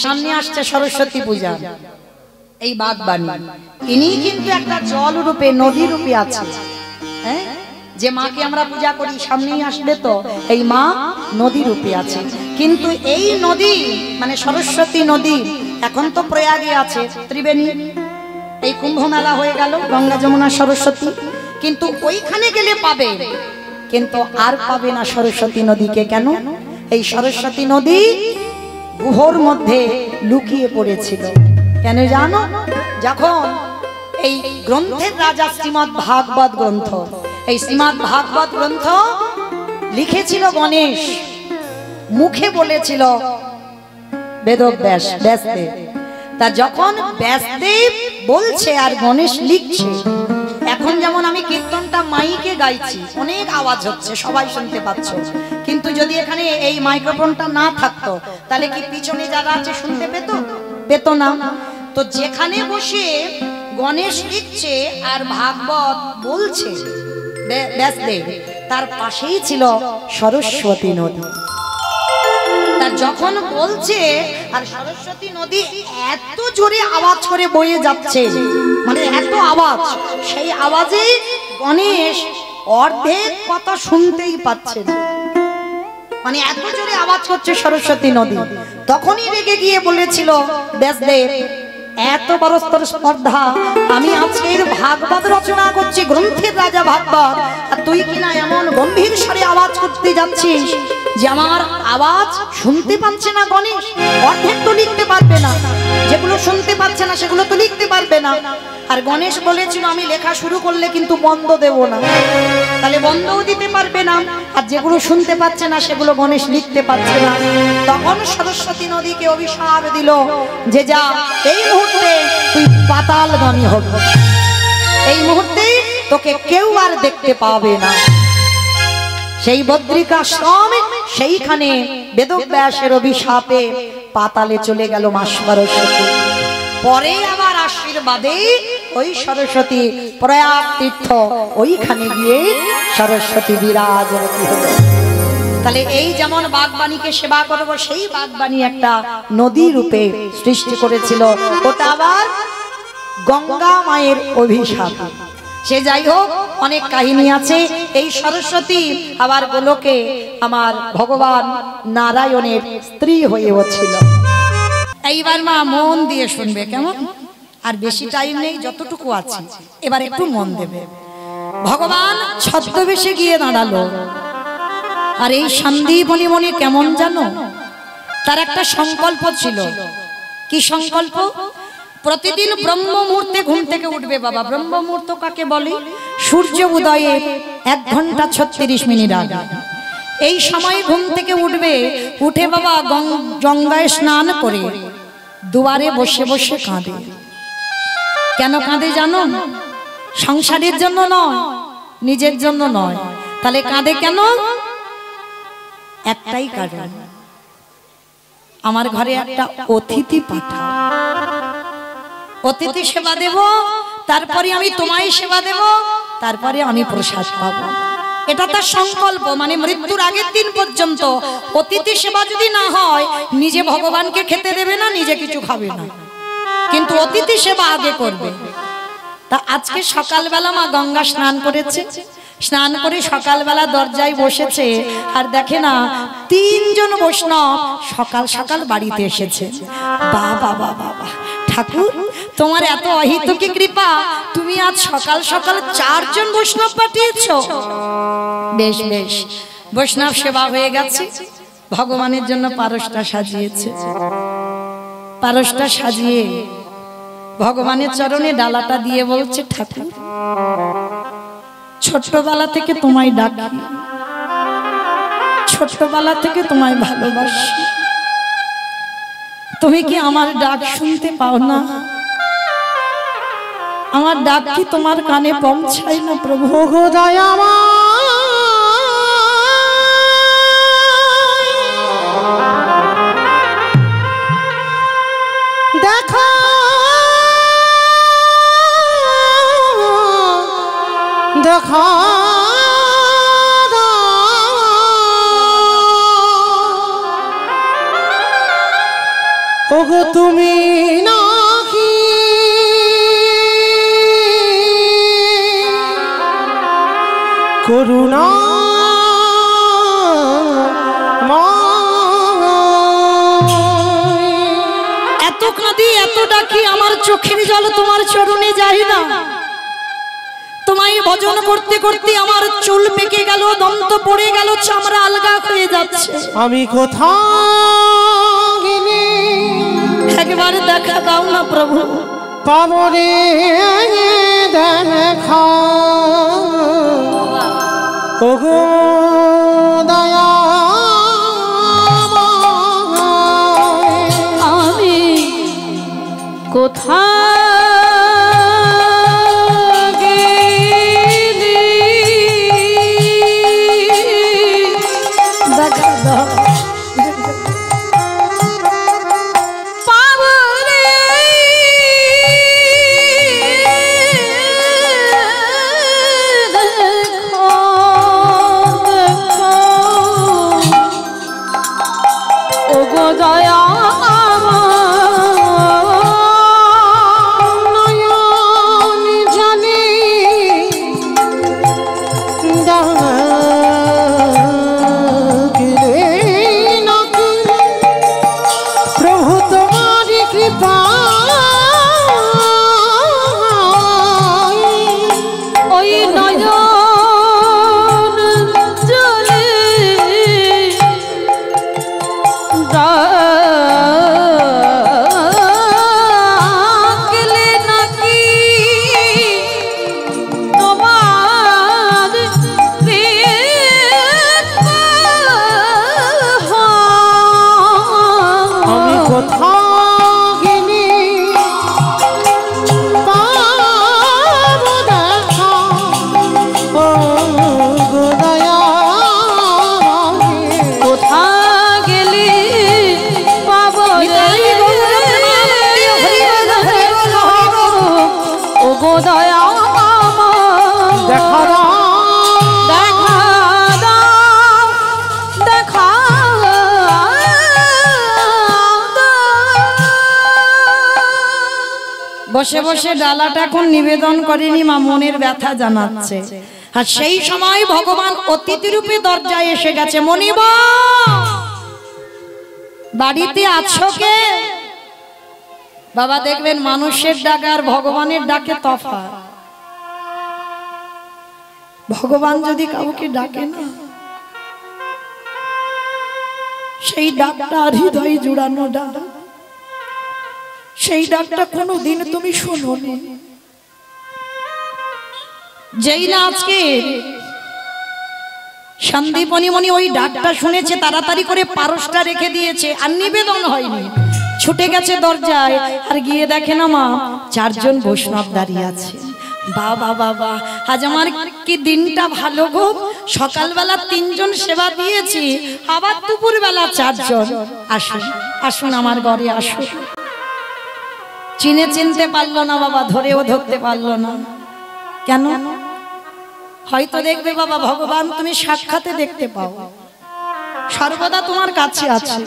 সামনে আসছে সরস্বতী পূজা। এই বাগবানী ইনি কিন্তু একটা জল রূপে নদী রূপে আছে। হ্যাঁ, যে মাকে আমরা পূজা করি সামনেই আসবে, তো এই মা নদী রূপে আছে। কিন্তু এই নদী মানে সরস্বতী নদী এখন তো প্রয়াগে আছে, ত্রিবেণী। এই কুম্ভ মেলা হয়ে গেল, গঙ্গা যমুনা সরস্বতী, কিন্তু ওইখানে গেলে পাবে, কিন্তু আর পাবে না সরস্বতী নদীকে। কেন? এই সরস্বতী নদী গুহর মধ্যে লুকিয়ে পড়েছিল। কেন জানো? যখন এই গ্রন্থের রাজা শ্রীমদ্ ভাগবত গ্রন্থ, এই শ্রীমদ্ ভাগবত গ্রন্থ লিখেছিল গণেশ, মুখে বলেছিল বেদব্যাস, ব্যাসদেব। তা যখন ব্যাসদেব বলছে আর গণেশ লিখছে, এখন যেমন আমি কীর্তনটা মাইকে গাইছি, অনেক আওয়াজ হচ্ছে, সবাই শুনতে পাচ্ছ, কিন্তু যদি এখানে এই মাইক্রোফোনটা না থাকতো তাহলে কি পিছনে যারা আছে শুনতে পেত না? তো যেখানে বসে গণেশ লিখছে আর ভাগবত বলছে ব্যাসদেব, তার পাশেই ছিল সরস্বতী নদী। তার যখন বলছে আর সরস্বতী নদী এত জোরে আওয়াজ করে বয়ে যাচ্ছে, মানে এত আওয়াজ, সেই আওয়াজে গণেশ অর্ধেক কথা শুনতেই পাচ্ছে না, মানে এত জোরে আওয়াজ করছে সরস্বতী নদী। তখনই রেগে গিয়ে বলেছিল ব্যাসদেব, এত বড় স্পর্ধা, আমি আজকের ভাগবত রচনা করছি, গ্রন্থের রাজা ভাগবত, আর তুই কিনা এমন গম্ভীর স্বরে আওয়াজ করতে যাচ্ছিস যে আমার আওয়াজ শুনতে পাচ্ছে না গণেশ। অর্ধেক তো লিখতে পারবে না, যেগুলো শুনতে পাচ্ছে না সেগুলো তো লিখতে পারবে না। আর গণেশ বলেছিল আমি লেখা শুরু করলে কিন্তু বন্ধ দেব না, তাহলে বন্ধও দিতে পারবে না, আর যেগুলো শুনতে পাচ্ছে না সেগুলো গণেশ লিখতে পারছে না। তখন সরস্বতী নদীকে অভিশাপ দিল যে যা, এই মুহূর্তে তুই পাতালগামী হবি, এই মুহূর্তে তোকে কেউ আর দেখতে পাবে না। সেই বদ্রিকাশ্রম, সেইখানে বেদব্যাসের অভিশাপে পাতালে চলে গেল মা সরস্বতী। পরে আবার আশীর্বাদে ওই সরস্বতী প্রয়াগ তীর্থ, ওইখানে গিয়ে সরস্বতী বিরাজমান হলো। তাহলে এই যেমন বাগবাণীকে সেবা করব, সেই বাগবাণী একটা নদী রূপে সৃষ্টি করেছিল, ওটা আবার গঙ্গা মায়ের অভিশাপ। সে যাই হোক, অনেক কাহিনী আছে। এই সরস্বতী আবার গোলকে আমার ভগবান নারায়ণের স্ত্রী হয়েও ছিল। এইবার মা মন দিয়ে শুনবে, কেমন? আর বেশি টাইম নেই, যতটুকু আছে এবার একটু মন দেবে। ভগবান ছদ্মবেশে গিয়ে দাঁড়ালো, আর এই সন্দীপনী মনে কেমন জানো, তার একটা সংকল্প ছিল। কি সংকল্প? প্রতিদিন ব্রহ্ম মুহূর্তে ঘুম থেকে উঠবে। বাবা, ব্রহ্ম মুহূর্ত কাকে বলে? সূর্য উদয়ে 1 ঘন্টা 36 মিনিট আগে এই সময় ঘুম থেকে উঠবে। উঠে বাবা গঙ্গায় স্নান করে দুয়ারে বসে বসে কাঁদে। কেন কাঁদে জানো? সংসারের জন্য নয়, নিজের জন্য নয়। তাহলে কাঁদে কেন? একটাই কারণ, আমার ঘরে একটা অতিথি পাঠাও, অতিথি সেবা দেব, তারপরে আমি তোমায় সেবা দেব, তারপরে আমি প্রসাদ পাবো। এটা তার সংকল্প, মানে মৃত্যুর আগের দিন পর্যন্ত অতিথি সেবা যদি না হয়, নিজে ভগবানকে খেতে দেবে না, নিজে কিছু খাবে না, কিন্তু অতিথি সেবা আগে করবে। তা আজকে সকালবেলা মা গঙ্গা স্নান করেছে, স্নান করে সকালবেলা দরজায় বসেছে, আর দেখে না 3 জন বৈষ্ণব সকাল সকাল বাড়িতে এসেছে। বাবা বাবা, ঠাকুর তোমার এত অহিতকি কৃপা, তুমি আজ সকাল সকাল 4 জন বৈষ্ণব পাঠিয়েছ। বেশ বেশ, বৈষ্ণব সেবা হয়ে গেছে। ভগবানের জন্য পারসটা সাজিয়েছে, পারসটা সাজিয়ে ভগবানের চরণে ডালাটা দিয়ে বলছে, ঠাকুর ছোট্টবেলা থেকে তোমায় ডাকি, ছোট্টবেলা থেকে তোমায় ভালোবাসি, তুমি কি আমার ডাক শুনতে পাও না? আমার ডাক কি তোমার কানে পৌঁছায় না? প্রভু গো দয়া দেখো, দেখো ওগো ওগো তুমি নাকি করুণা এত কাঁদি এত ডাকি আমার চোখের জল তোমার চরণে যায় না। তোমায় ভজন করতে করতে আমার চুল পেকে গেল, দন্ত পড়ে গেল, চামড়া আলগা হয়ে যাচ্ছে। আমি কোথায় গেলে একবার দেখা দাও না প্রভু। পাবরে দেখা ওগো দয়া আমি কোথায় বসে বসে ডালাটা এখন নিবেদন করেনি মা, মনের ব্যথা জানাচ্ছে। আর সেই সময় ভগবান অতিথি রূপে দরজায় এসে গেছে। মনিব বাড়িতে আছো কে? বাবা দেখবেন মানুষের ডাক আর ভগবানের ডাকে তফাৎ। ভগবান যদি কাউকে ডাকে না, সেই ডাকটা হৃদয় জুড়ানো ডাক, সেই ডাকটা কোনোদিন তুমি শোনোনি। যেই না আজকে সন্দীপনী ওই ডাকটা শুনেছে, তাড়াতাড়ি করে পারসটা রেখে দিয়েছে, আর নিবেদন হয়নি, ছুটে গেছে দরজায়। আর গিয়ে দেখে না মা, চারজন বৈষ্ণব দাঁড়িয়ে আছে। বাবা বাবা, আজ আমার কি দিনটা ভালো গো। সকালবেলা 3 জন সেবা দিয়েছি, আবার দুপুর বেলা 4 জন। আসুন আসুন আমার ঘরে আসুন। চিনতে পারলো না বাবা, ধরেও ধরতে পারলো না। কেন? হয়তো দেখবে বাবা, ভগবান তুমি সাক্ষাতে দেখতে পাও, সর্বদা তোমার কাছে আছে,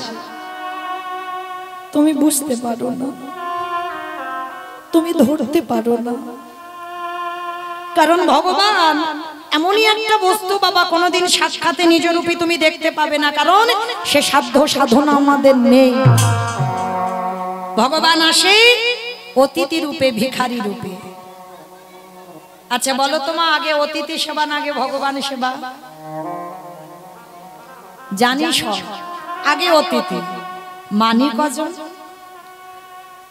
তুমি বুঝতে পারো না, তুমি ধরতে পারো না। কারণ ভগবান এমনই একটা বস্তু বাবা, কোনোদিন সাক্ষাতে নিজ রূপে তুমি দেখতে পাবে না, কারণ সে সাধ্য সাধনা আমাদের নেই। ভগবান আসে অতিথি রূপে, ভিখারি রূপে। আচ্ছা বলো তো মা, আগে অতিথি সেবা না আগে ভগবান সেবা? জানি সব, আগে অতিথি। মানি কজন?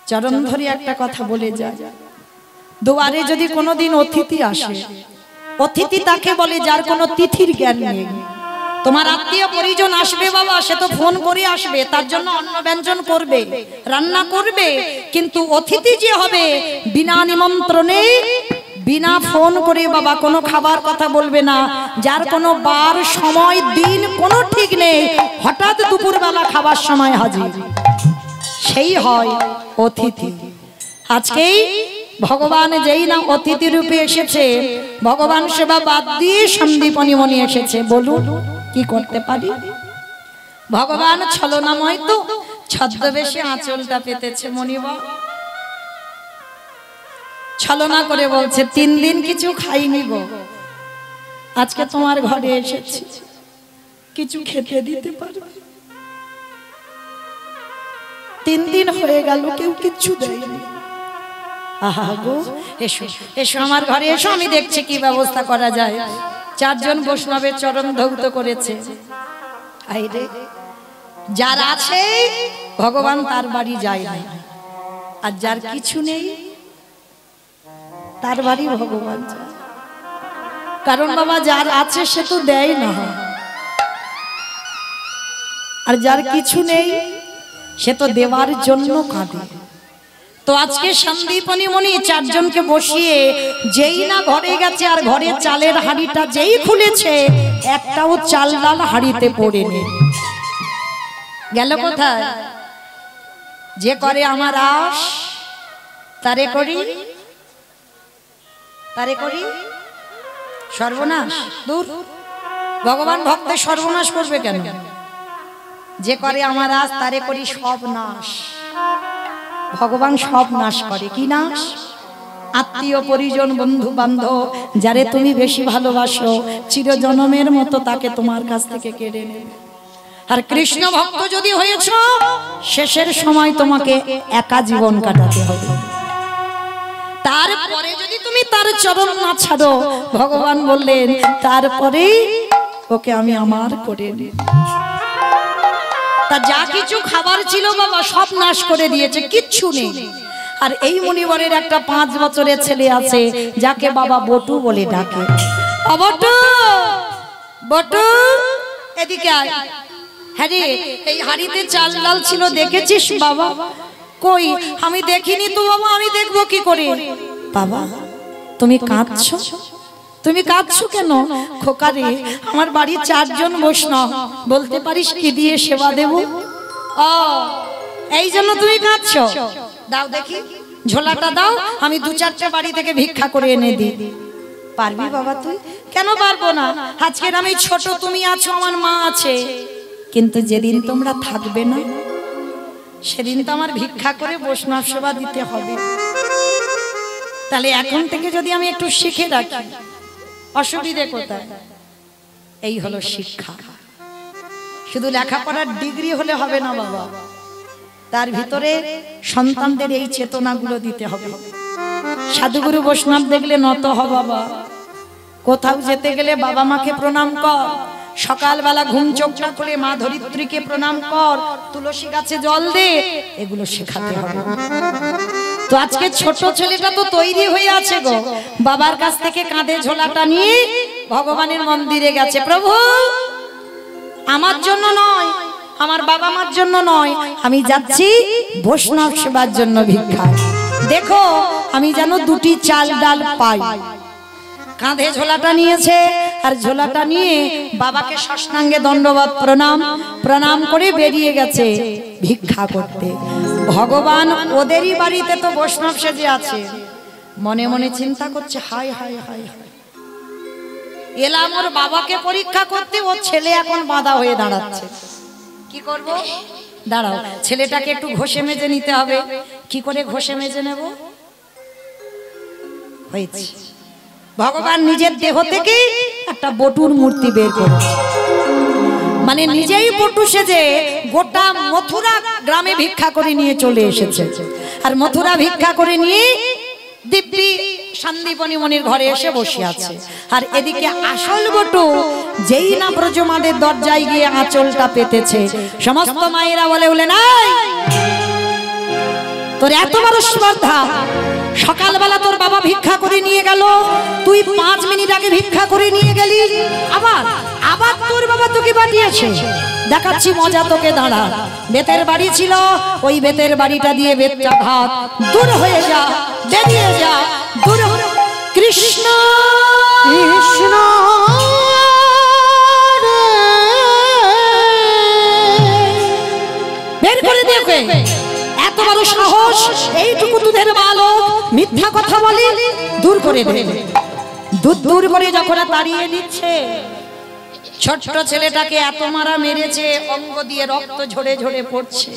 চরণ ধরে একটা কথা বলে যায়, দুয়ারে যদি কোনোদিন অতিথি আসে, অতিথি তাকে বলে যার কোনো তিথির জ্ঞান নেই। তোমার আত্মীয় পরিজন আসবে বাবা, সে তো ফোন করে আসবে, তার জন্য অন্ন ব্যঞ্জন করবে, রান্না করবে, কিন্তু অতিথি যে হবে বিনা নিমন্ত্রণে, বিনা ফোন করে বাবা কোনো খাবার কথা বলবে না, যার কোনো বার সময় দিন কোনো ঠিক নেই, হঠাৎ দুপুরবেলা খাবার সময় হাজির, সেই হয় অতিথি। আজকেই ভগবান যেই না অতিথি রূপে এসেছে, ভগবান সেবা বাদ দিয়ে সন্দীপনী এসেছে। বলুন কি করতে পারি? ভগবান ছলনাময় তো, ছদ্মবেশে আঁচলটা পেতেছে মনিবা, ছলনা করে বলছে 3 দিন কিছু খাইনি গো, আজকে তোমার ঘরে এসেছি, কিছু খেতে দিতে পারবে? 3 দিন হয়ে গেল কেউ কিচ্ছু দেয়নি। আহা গো, এসো এসো আমার ঘরে এসো, আমি দেখছি কি ব্যবস্থা করা যায়। 4 জন বৈষ্ণবের চরণ ধৌত করেছে। আইরে, যার আছে ভগবান তার বাড়ি যায় না, আর যার কিছু নেই তার বাড়ি ভগবান যায়। কারণ বাবা যার আছে সে তো দেয় না, আর যার কিছু নেই সে তো দেওয়ার জন্য কাঁদে। তো আজকে সন্দীপনী মনি 4 জনকে বসিয়ে যেই না ঘরে গেছে, আর ঘরে চালের হাঁড়িটা যেই খুলেছে, একটাও চাল ডাল হাঁড়িতে পড়েনি। গেল কোথায়? যে করে আমার আশ তারে করি, তারে করি সর্বনাশ। দূর, ভগবান ভক্তের সর্বনাশ করবে কেন? যে করে আমার আশ তারে করি সব নাশ। ভগবান সব নাশ করে। কি নাশ? আত্মীয় পরিজন বন্ধু বান্ধব যারে তুমি বেশি ভালোবাসো, চিরজন্মের মতো তাকে তোমার কাছ থেকে কেড়ে নেবে। আর কৃষ্ণ ভক্ত যদি হয়েছ, শেষের সময় তোমাকে একা জীবন কাটাতে হবে। তারপরে যদি তুমি তার চরণ না ছাড়ো, ভগবান বললেন তারপরে ওকে আমি আমার করে নিই। তা যা কিছু খাবার ছিল বাবা সব নাশ করে দিয়েছে, কিচ্ছু নেই। আর এই মুনিবরের একটা 5 বছরের ছেলে আছে, যাকে বাবা বটু বলে ডাকে। বটু, বটু এদিকে আয়। হ্যাঁ রে, এই হাড়িতে চাল ডাল ছিল, দেখেছিস বাবা? কই, আমি দেখিনি তো বাবা, আমি দেখবো কি করে? বাবা তুমি কাঁদছো, তুমি কাঁদছো কেন? খোকারে, আমার বাড়ির 4 জন বৈষ্ণব, বলতে পারিস কি দিয়ে সেবা দেব? ও এই জন্য তুমি কাঁদছো? দাও দেখি ঝোলাটা দাও, আমি 2-4টা বাড়ি থেকে ভিক্ষা করে এনে দিই। পারবি বাবা তুই? কেন পারবো না? আজকের আমি ছোট, তুমি আছো, আমার মা আছে, কিন্তু যেদিন তোমরা থাকবে না সেদিন তো আমার ভিক্ষা করে বৈষ্ণব সেবা দিতে হবে। তাহলে এখন থেকে যদি আমি একটু শিখে রাখি, অসুবিধে কোথায়? এই হলো শিক্ষা। শুধু লেখাপড়ার ডিগ্রি হলে হবে না বাবা, তার ভিতরে সন্তানদের এই চেতনাগুলো দিতে হবে। সাধুগুরু বৈষ্ণব দেখলে নত হ বাবা, কোথাও যেতে গেলে বাবা মাকে প্রণাম কর, সকালবেলা ঘুম চোখটা খুলে মা ধরিত্রীকে প্রণাম কর, তুলসী গাছে জল দে, এগুলো শেখাতে হবে। তো আজকে ছোট ছেলেটা তো তৈরি হয়ে আছে গো, বাবার কাছ থেকে কাঁধে ঝোলাটা নিয়ে ভগবানের মন্দিরে গেছে। প্রভু আমার জন্য নয়, আমার বাবা মার জন্য নয়, আমি যাচ্ছি বৈষ্ণব সেবার জন্য ভিক্ষা। দেখো আমি যেন 2টি চাল ডাল পাই। কাঁধে ঝোলাটা নিয়েছে, আর ঝোলাটা নিয়ে বাবাকে সাষ্টাঙ্গে দণ্ডবত প্রণাম করে বেরিয়ে গেছে ভিক্ষা করতে। ভগবান ওদেরই বাড়িতে তো বৈষ্ণব সেজে আছে, মনে মনে চিন্তা করছে, হায় হায় হায় হায়, এলাম ওর বাবাকে পরীক্ষা করতে, ও ছেলে এখন বাঁধা হয়ে দাঁড়াচ্ছে, কি করব? দাঁড়াও, ছেলেটাকে একটু ঘষে মেজে নিতে হবে। কি করে ঘষে মেজে নেব? হয়েছে, ভগবান নিজের দেহ থেকে একটা বটুর মূর্তি বের করেছে, মানে নিজেই বটু সেজে গোটা মথুরা গ্রামে ভিক্ষা করে নিয়ে চলে এসেছে। আর মথুরা ভিক্ষা করে নিয়ে দিব্যি সন্দীপনী মনির ঘরে এসে বসে আছে। আর এদিকে আসল বটু যেই না ব্রজমাদের দরজায় গিয়ে আঁচলটা পেতেছে, সমস্ত মায়েরা বলে বলে নাই, তোর এত বড় স্পর্ধা, সকালবেলা তোর বাবা ভিক্ষা করে নিয়ে গেল, তুই 5 মিনিট আগে ভিক্ষা করে নিয়ে গেলি, আবার আবার তোর বাবা তোকে পাঠিয়েছে, দেখাচ্ছি মজা তোকে, দাঁড়া। বেতের বাড়ি ছিল, ওই বেতের বাড়িটা দিয়ে বেতটা ঘাত, দূর হয়ে যা, বেরিয়ে যা, দূর। কৃষ্ণ কৃষ্ণ বের করে দেখে, এত বড় সাহস, এইটুকু দুধের বালক মিথ্যা কথা বলে, দূর করে দে। দূর করে যখন তাড়িয়ে দিচ্ছে, ছোট্ট ছেলেটাকে এত মারা মেরেছে, অঙ্গ দিয়ে রক্ত ঝরে ঝরে পড়ছে।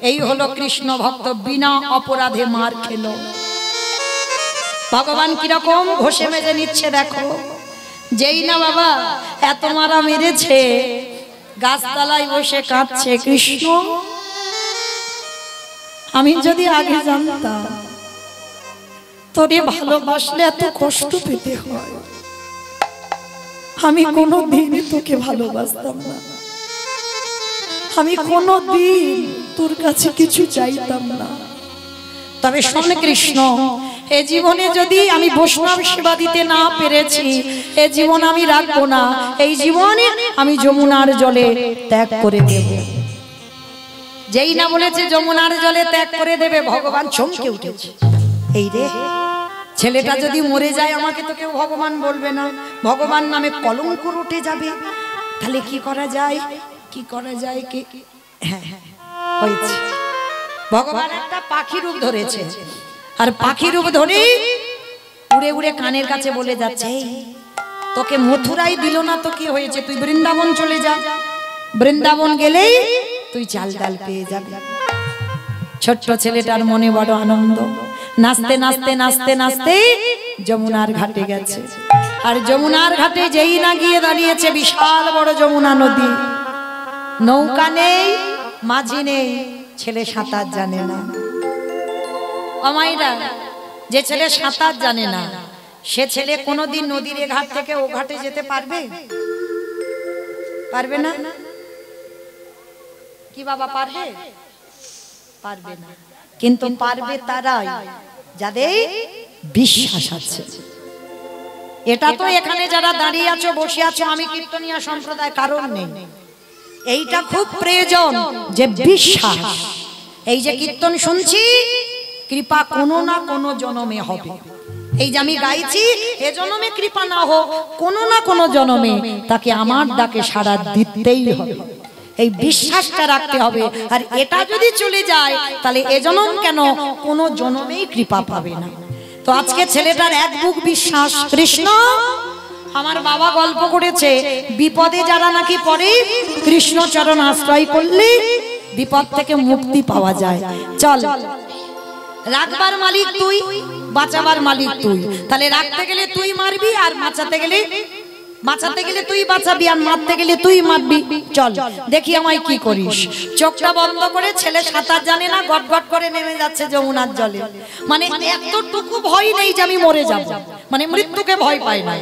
এই হলো কৃষ্ণ ভক্ত, বিনা অপরাধে মার খেলো। ভগবান কিরকম ঘষে মেজে নিচ্ছে দেখো। যেই না বাবা এত মারা মেরেছে, গাছতলায় বসে কাঁদছে, কৃষ্ণ আমি যদি আগে জানতাম তোরে ভালোবাসলে এত কষ্ট পেতে হয়, আমি কোনোদিন তোকে ভালোবাসতাম না, আমি কোনোদিন তোর কাছে কিছু চাইতাম না। তবে শোন কৃষ্ণ, এ জীবনে যদি আমি বৈষ্ণব সেবা দিতে না পেরেছি, এ জীবন আমি রাখবো না, এই জীবনে আমি যমুনার জলে ত্যাগ করে দেব। যেই না বলেছে যমুনার জলে ত্যাগ করে দেবে, ভগবান চমকে উঠেছে। এই রে, ছেলেটা যদি মরে যায় আমাকে তো কেউ ভগবান বলবে না, ভগবান নামে কলঙ্ক উঠে যাবে। তাহলে কি করা যায়, কি করা যায়? কি হ্যাঁ হয়েছে, ভগবান একটা পাখি রূপ ধরেছে, আর পাখি রূপ ধরে উড়ে উড়ে কানের কাছে বলে যাচ্ছে, তোকে মথুরাই দিল না তো কি হয়েছে, তুই বৃন্দাবন চলে যা, বৃন্দাবন গেলেই তুই চাল ডাল পেয়ে যাবি। ছোট্ট ছেলেটার মনে বড় আনন্দ, নাচতে নাচতে নাচতে নাচতে যমুনার ঘাটে গেছে। আর যমুনার ঘাটে যেই না গিয়ে দাঁড়িয়েছে বিশাল বড় যমুনা নদী, নৌকা নেই, মাঝি নেই, ছেলে সাঁতার জানে না। অমাইরা, যে ছেলে সাঁতার জানে না সে ছেলে কোনোদিন নদীর এ ঘাট থেকে ও ঘাটে যেতে পারবে? পারবে না। কি বাবা পারবে? পারবে না। কিন্তু পারবে তারাই যাদের বিশ্বাস আছে। এটা তো এখানে যারা দাঁড়িয়ে আছো, বসে আছো, আমি কীর্তনিয়া সম্প্রদায় কারণ নেই, এইটা খুব প্রয়োজন যে বিশ্বাস। এই যে কীর্তন শুনছি, কৃপা কোনো না কোনো জন্মে হবে। এই যে আমি গাইছি, এ জন্মে কৃপা না হোক, কোনো না কোনো জন্মে তাকে আমার ডাকে সাড়া দিতেই হবে। এই বিশ্বাসটা রাখতে হবে। আর এটা যদি চলে যায় তাহলে এ জন্ম কেন, কোনো জন্মেই কৃপা পাবে না। তো আজকে ছেলেটার এক বুক বিশ্বাস, কৃষ্ণ। আমার বাবা গল্প করেছে, বিপদে যারা নাকি পড়ে কৃষ্ণ চরণ আশ্রয় করলে বিপদ থেকে মুক্তি পাওয়া যায়। চল, রাখবার মালিক তুই, বাঁচাবার মালিক তুই, তাহলে রাখতে গেলে তুই মারবি, আর বাঁচাতে গেলে তুই বাঁচাবি, আর মারতে গেলে তুই মারবি। চল দেখি আমায় কি করিস। চোখটা বন্ধ করে, ছেলে সাঁতার জানে না, গট গট করে নেমে যাচ্ছে যমুনার জলে। মানে এতটুকু ভয় নেই যে আমি মরে যাব, মানে মৃত্যুকে ভয় পায় না।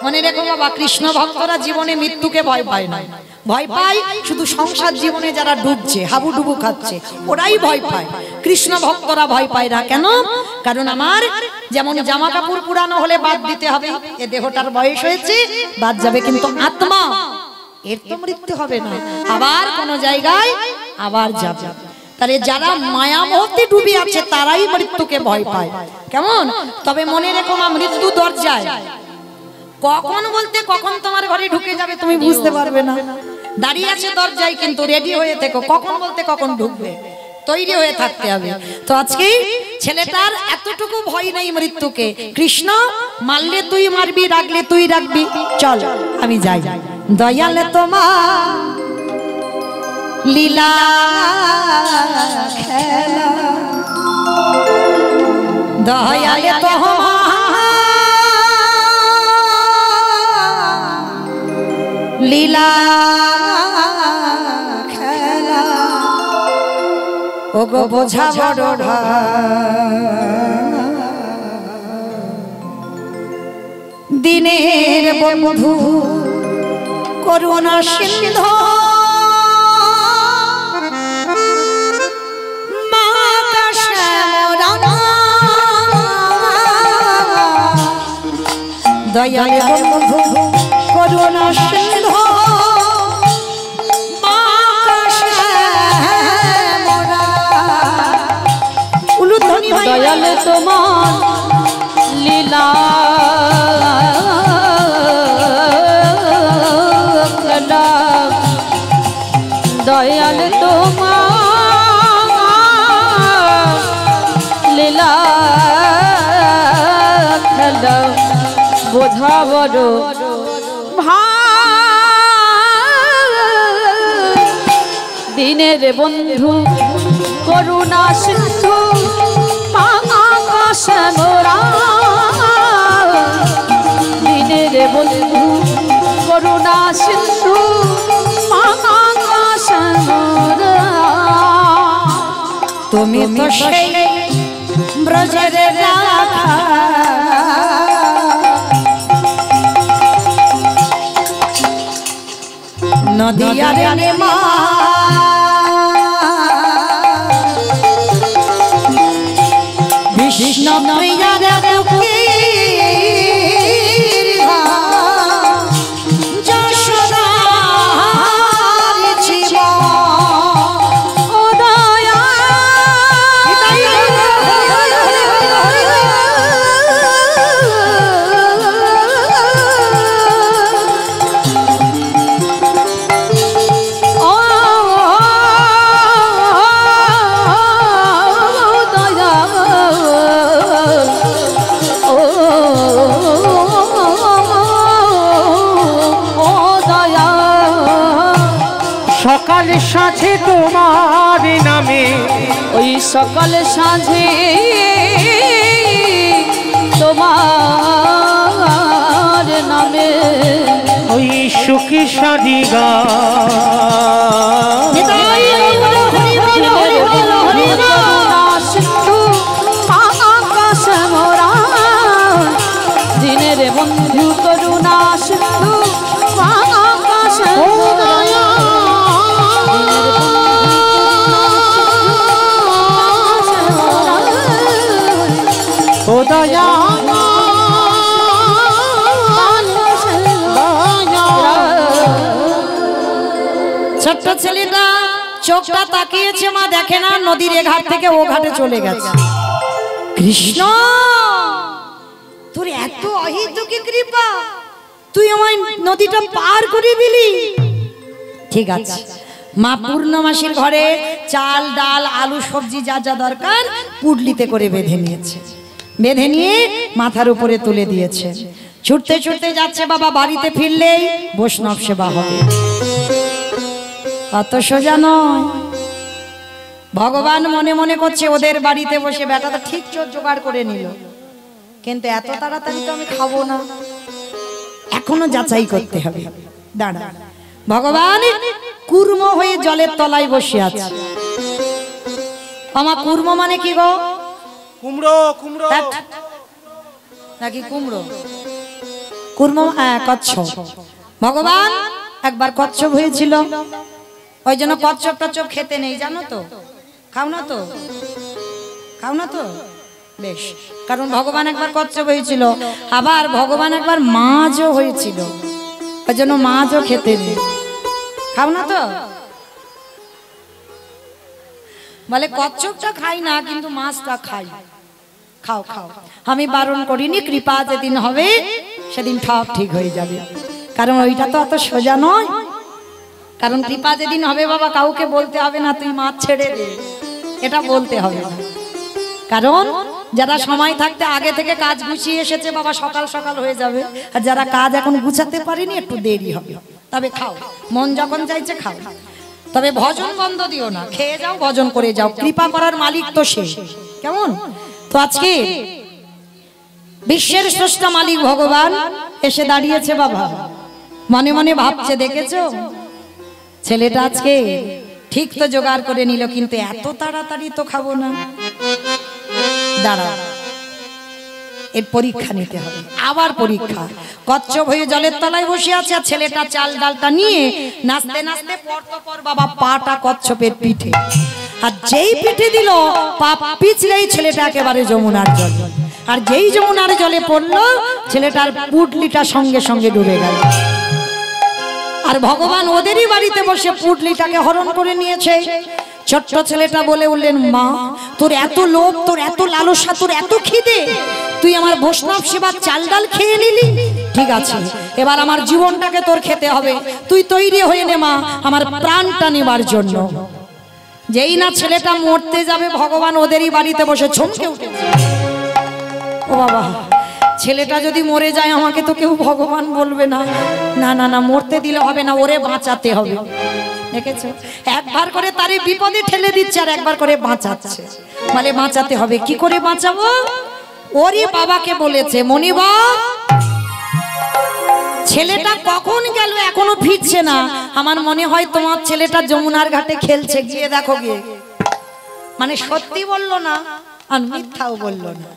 মনে রেখো বাবা, কৃষ্ণ ভক্তরা জীবনে মৃত্যুকে ভয় পায় না, ভয় পায় শুধু সংসার জীবনে যারা ডুবছে, হাবুডুবু খাচ্ছে, ওরাই ভয় পায়। কৃষ্ণ ভক্তরা ভয় পায় না। কেন? কারণ আমার যেমন জামা কাপড় পুরানো হলে বাদ দিতে হবে, এ দেহটার বয়স হয়েছে, বাদ যাবে, কিন্তু আত্মা এর তো মৃত্যু হবে না, আবার কোন জায়গায় আবার যাবে। তাহলে যারা মায়া মোহে ডুবে আছে তারাই মৃত্যুকে ভয় পায়। কেমন? তবে মনে রেখো মা, মৃত্যু দরজায়, কখন বলতে কখন তোমার ঘরে ঢুকে যাবে তুমি বুঝতে পারবে না। দাঁড়িয়ে আছে দরজায়, কিন্তু রেডি হয়ে থেকো, কখন বলতে কখন ঢুকবে, তৈরি হয়ে থাকতে হবে। তো আজকে ছেলেটার এতটুকু ভয় নেই মৃত্যুকে। কৃষ্ণ মারলে তুই মারবি, রাখলে তুই রাখবি, চল আমি যাই। দয়ালে তোমার লীলা খেলা, দয়ালে তোমার লীলা খেলা, ও গো বোঝা বড় দিনের বন্ধু করুণা সিন্ধু, দয়ালে বন্ধু করুণা সিন্ধু, দয়ালে তোমার লীলা খেলা, দয়ালে তোমার লীলা খেলা, বোঝা বড় দিনের বন্ধু করুণা সিন্ধু মা আকাশ মোরা দিনের বন্ধু করুণা সিন্ধু মা আকাশ মোরা তুমি তো সেই ব্রজের রাখা নদিয়ার মা বিষ্ণু প্রিয়ার বুকের যশোদার জীবন ও দয়া সকালে সাথে তোমার নামে ওই সকাল সাঁঝে তোমার নামে ওই সুখী সাদি গা সিন্ধু আকাশ মোরা দিনের বন্ধু করুণা সিন্ধু আকাশ মোরা ও দয়া ছোট্ট ছেলেটা চোখটা তাকিয়েছে, মা দেখে না, নদীর এ ঘাট থেকে ও ঘাটে চলে গেছে। কৃষ্ণ, তোর এত অহিতুকি কৃপা, তুই আমায় নদীটা পার করে দিলি। ঠিক আছে, মা পূর্ণমাসীর ঘরে চাল ডাল আলু সবজি যা যা দরকার পুডলিতে করে বেঁধে নিয়েছে, বেঁধে নিয়ে মাথার উপরে তুলে দিয়েছে। ছুটতে ছুটতে যাচ্ছে, বাবা বাড়িতে ফিরলেই বৈষ্ণব সেবা হবে। অত সোজা নয়। ভগবান মনে মনে করছে ওদের বাড়িতে বসে বেটাটা ঠিক জোগাড় করে নিল, কিন্তু এত তাড়াতাড়ি তো আমি খাবো না, এখনো যাচাই করতে হবে। দাঁড়া, ভগবান কুর্ম হয়ে জলের তলায় বসে আছে। আমার কুর্ম মানে কি গো? কুমড়ো কুমড়ো নাকি কুমড়ো? কুর্ম কচ্ছপ। ভগবান একবার কচ্ছপ হয়েছিল, ওই জন্য কচ্ছপ টচ্ছপ খেতে নেই, জানো তো? খাও না তো, খাও না তো, বেশ। কারণ ভগবান একবার কচ্ছপ হয়েছিল, আবার ভগবান একবার মাছও হয়েছিল, ওই জন্য মাছও খেতে নেই। খাও না তো? বলে কচ্ছপটা খাই না, কিন্তু মাছটা খাই। খাও খাও, আমি বারণ করিনি। কৃপা যেদিন হবে সেদিন সব ঠিক হয়ে যাবে, কারণ ওইটা তো অত সোজা নয়। কারণ কৃপা যেদিন হবে বাবা, কাউকে বলতে হবে না তুই মাছ ছেড়ে দে, এটা বলতে হবে না। কারণ যারা সময় থাকতে আগে থেকে কাজ গুছিয়ে এসেছে বাবা, সকাল সকাল হয়ে যাবে, আর যারা কাজ এখন গুছাতে পারেনি একটু দেরি হবে। তবে খাও, মন যখন চাইছে খাও, তবে ভজন বন্ধ দিও না, খেয়ে যাও, ভজন করে যাও। কৃপা করার মালিক তো সে, কেমন? তো আজকে বিশ্বের স্রষ্টা মালিক ভগবান এসে দাঁড়িয়েছে বাবা, মনে মনে ভাবছে, দেখেছো ছেলেটা আজকে ঠিক তো জোগাড় করে নিল, কিন্তু এত তাড়াতাড়ি তো খাবো না। দাঁড়া, এর পরীক্ষা নিতে হবে। আবার পরীক্ষা। কচ্ছপ হয়ে জলের তলায় বসে আছে, আর ছেলেটা চাল ডালটা নিয়ে নাচতে নাচতে পর বাবা পাটা কচ্ছপের পিঠে, আর যেই পিঠে দিল পা পিছলেই ছেলেটা একেবারে যমুনার জল, আর যেই যমুনার জলে পড়লো ছেলেটার পুটলিটা সঙ্গে সঙ্গে ডুবে গেল। আর ভগবান ওদেরই বাড়িতে বসে পুটলিটাকে হরণ করে নিয়েছে। ছোট্ট ছেলেটা বলে উঠলেন, মা তোর এত লোভ, তোর এত লালসা, তোর এত খিদে, তুই আমার বৈষ্ণব সেবার চাল ডাল খেয়ে নিলি। ঠিক আছে, এবার আমার জীবনটাকে তোর খেতে হবে, তুই তৈরি হয়ে নে মা আমার প্রাণটা নেবার জন্য। যেই না ছেলেটা মরতে যাবে, ভগবান ওদেরই বাড়িতে বসে চমকে উঠেছে। ও বাবা, ছেলেটা যদি মরে যায় আমাকে তো কেউ ভগবান বলবে না। না না না, মরতে দিলে হবে না, ওরে বাঁচাতে হবে। দেখেছো, একবার করে তারে বিপদে ঠেলে দিচ্ছে আর একবার করে বাঁচাচ্ছে। মানে বাঁচাতে হবে, কি করে বাঁচাবো? ওরই বাবাকে বলেছে, মনিবা ছেলেটা কখন গেল এখনো ফিরছে না, আমার মনে হয় তোমার ছেলেটা যমুনার ঘাটে খেলছে, গিয়ে দেখো গিয়ে। মানে সত্যি বললো না আর মিথ্যাও বললো না,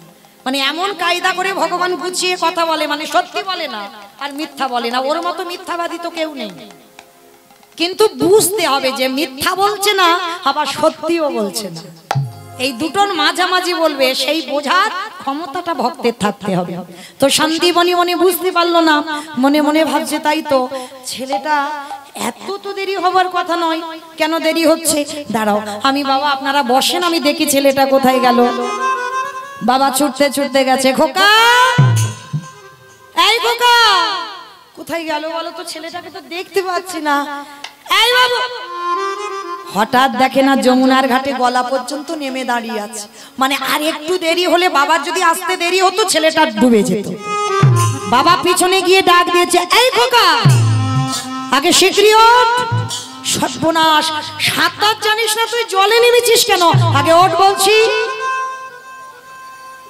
মানে এমন কায়দা করে ভগবান গুছিয়ে কথা বলে, মানে সত্যি বলে না আর মিথ্যা বলে না। ওর মতো মিথ্যাবাদী তো কেউ নেই। কিন্তু বুঝতে হবে যে মিথ্যা বলছে না আবার সত্যিও বলছে না, এই দুটোর মাঝামাঝি বলবে, সেই বোঝার ক্ষমতাটা ভক্তের থাকতে হবে। তো শান্তিবনি মনে বুঝতে পারলো না, মনে মনে ভাবছে তাই তো, ছেলেটা এত তো দেরি হবার কথা নয়, কেন দেরি হচ্ছে? দাঁড়াও আমি, বাবা আপনারা বসেন, আমি দেখি ছেলেটা কোথায় গেল। বাবা ছুটতে ছুটতে গেছে, খোকা এই খোকা কোথায় গেল বলো তো, ছেলেটাকে তো দেখতে পাচ্ছি না। এই বাবা, হঠাৎ দেখে না যমুনার ঘাটে গলা পর্যন্ত নেমে দাঁড়িয়ে আছে। মানে আর একটু দেরি হলে, বাবার যদি আসতে দেরি হতো ছেলেটা ডুবে যেত। বাবা পিছনে গিয়ে ডাক দিয়েছে, এই খোকা আগে শিগগিরই ওঠ। সর্বনাশ, সাঁতার জানিস না তুই, জলে নেমেছিস কেন? আগে ওঠ বলছি।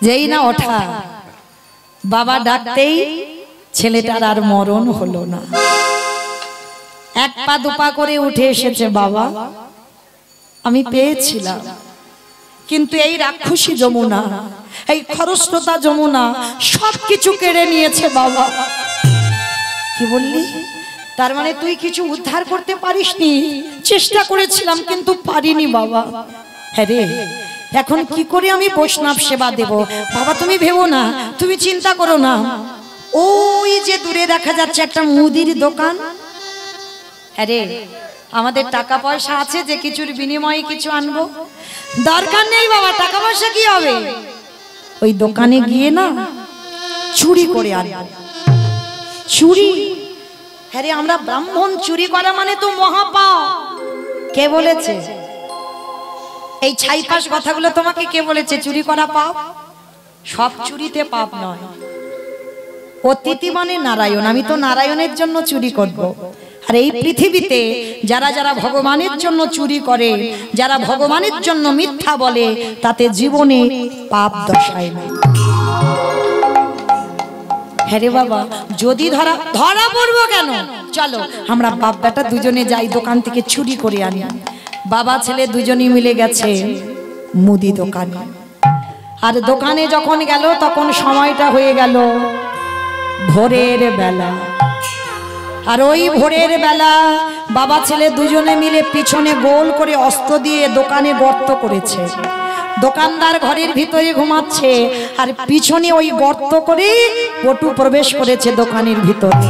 যেই না ওঠা, বাবা ডাকতেই ছেলেটার আর মরণ হলো না, এক পা দুপা করে উঠে এসেছে। বাবা আমি পেয়েছিলাম, কিন্তু এই রাক্ষসী যমুনা, এই খরস্রোতা যমুনা সবকিছু কেড়ে নিয়েছে। বাবা কি বললি? তার মানে তুই কিছু উদ্ধার করতে পারিসনি? চেষ্টা করেছিলাম কিন্তু পারিনি বাবা। হ্যাঁ রে, এখন কি করে আমি বৈষ্ণব সেবা দেব? বাবা তুমি ভেবো না, তুমি চিন্তা করো না, ওই যে দূরে দেখা যাচ্ছে একটা মুদির দোকান। আরে আমাদের টাকা পয়সা আছে যে কিছুর বিনিময়ে কিছু আনবো? দরকার নেই বাবা, টাকা পয়সা কি হবে? ওই দোকানে গিয়ে না চুরি করে আনবো। চুরি? হ্যাঁ রে, আমরা ব্রাহ্মণ, চুরি করা মানে তো মহাপাপ। কে বলেছে এই ছাইপাশ কথাগুলো তোমাকে? কে বলেছে চুরি করা পাপ? সব চুরিতে পাপ নয়। অতিথি মানে নারায়ণ, আমি তো নারায়ণের জন্য চুরি করব। আর এই পৃথিবীতে যারা যারা ভগবানের জন্য চুরি করে, যারা ভগবানের জন্য মিথ্যা বলে, তাতে জীবনে পাপ দশায় না। হ্যাঁ রে বাবা, যদি ধরা পড়বো কেন? চলো আমরা বাপ বেটা দুজনে যাই, দোকান থেকে চুরি করে আনি। বাবা ছেলে দুজনই মিলে গেছে মুদি দোকানে। আর দোকানে যখন গেল তখন সময়টা হয়ে গেল ভোরের বেলা। আর ওই ভোরের বেলা বাবা ছেলে দুজনে মিলে পিছনে গোল করে অস্ত্র দিয়ে দোকানে গর্ত করেছে। দোকানদার ঘরের ভিতরে ঘুমাচ্ছে আর পিছনে ওই গর্ত করে পটু প্রবেশ করেছে দোকানের ভিতরে।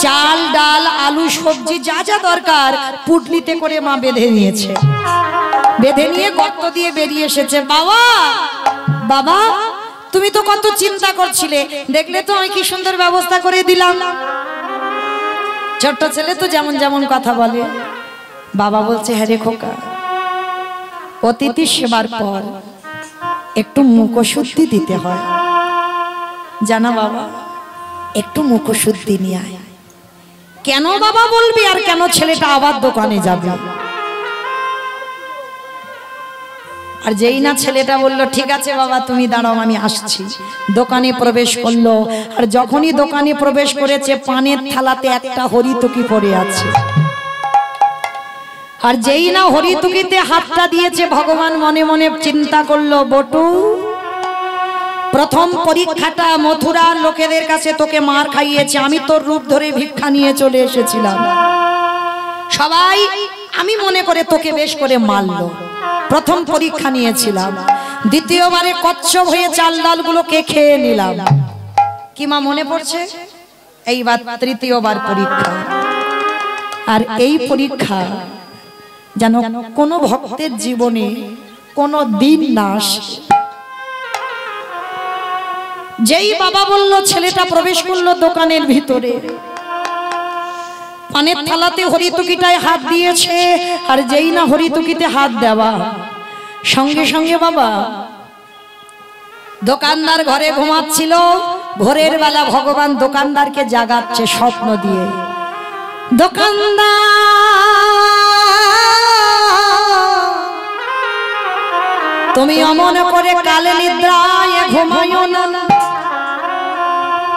চাল ডাল আলু সবজি যা যা দরকার পুটলিতে করে মা বেঁধে নিয়েছে। বেঁধে নিয়ে গর্ত দিয়ে বেরিয়ে এসেছে। বাবা বাবা তুমি তো কত চিন্তা করছিলে, দেখলে তো আমি কি সুন্দর ব্যবস্থা করে দিলাম। ছোট্ট ছেলে তো যেমন যেমন কথা বলে। বাবা বলছে, হ্যাঁ রে খোকা, অতিথি সেবার পর একটু মুখশুদ্ধি দিতে হয় জানা বাবা, একটু মুখশুদ্ধি নিয়ে আয়। কেন বাবা বলবি? আর কেন ছেলেটা আবার দোকানে যাবে? আর যেই না ছেলেটা বলল ঠিক আছে বাবা তুমি দাঁড়াও আমি আসছি, দোকানে প্রবেশ করলো। আর যখনই দোকানে প্রবেশ করেছে পানের থালাতে একটা হরিতকি পড়ে আছে। আর যেই না হরিতকিতে হাতটা দিয়েছে, ভগবান মনে মনে চিন্তা করলো, বটু প্রথম পরীক্ষাটা মথুরার লোকেদের কাছে তোকে মার খাইয়েছে, আমি তোর রূপ ধরে ভিক্ষা নিয়ে চলে এসেছিলাম, সবাই আমি মনে করে তোকে বেশ করে মারলো। প্রথম পরীক্ষা নিয়েছিলাম, দ্বিতীয়বারে কচ্ছপ হয়ে চাল ডালগুলোকে খেয়ে নিলাম। কি মা মনে পড়ছে? এইবার তৃতীয়বার পরীক্ষা। আর এই পরীক্ষা যেন কোনো ভক্তের জীবনে কোনো দিন না আসে। যেই বাবা বলল, ছেলেটা প্রবেশ করলো দোকানের ভিতরে, পানের থালাতে হরিতকিটায় হাত দিয়েছে। আর যেই না হরিতকিতে হাত দেওয়া, সঙ্গে সঙ্গে বাবা দোকানদার ঘরে ঘুমাচ্ছিল। ভোরের বেলা ভগবান দোকানদারকে জাগাচ্ছে স্বপ্ন দিয়ে। দোকানদার তুমি অমন করে কালে নিদ্রায় ঘুমায়ো না।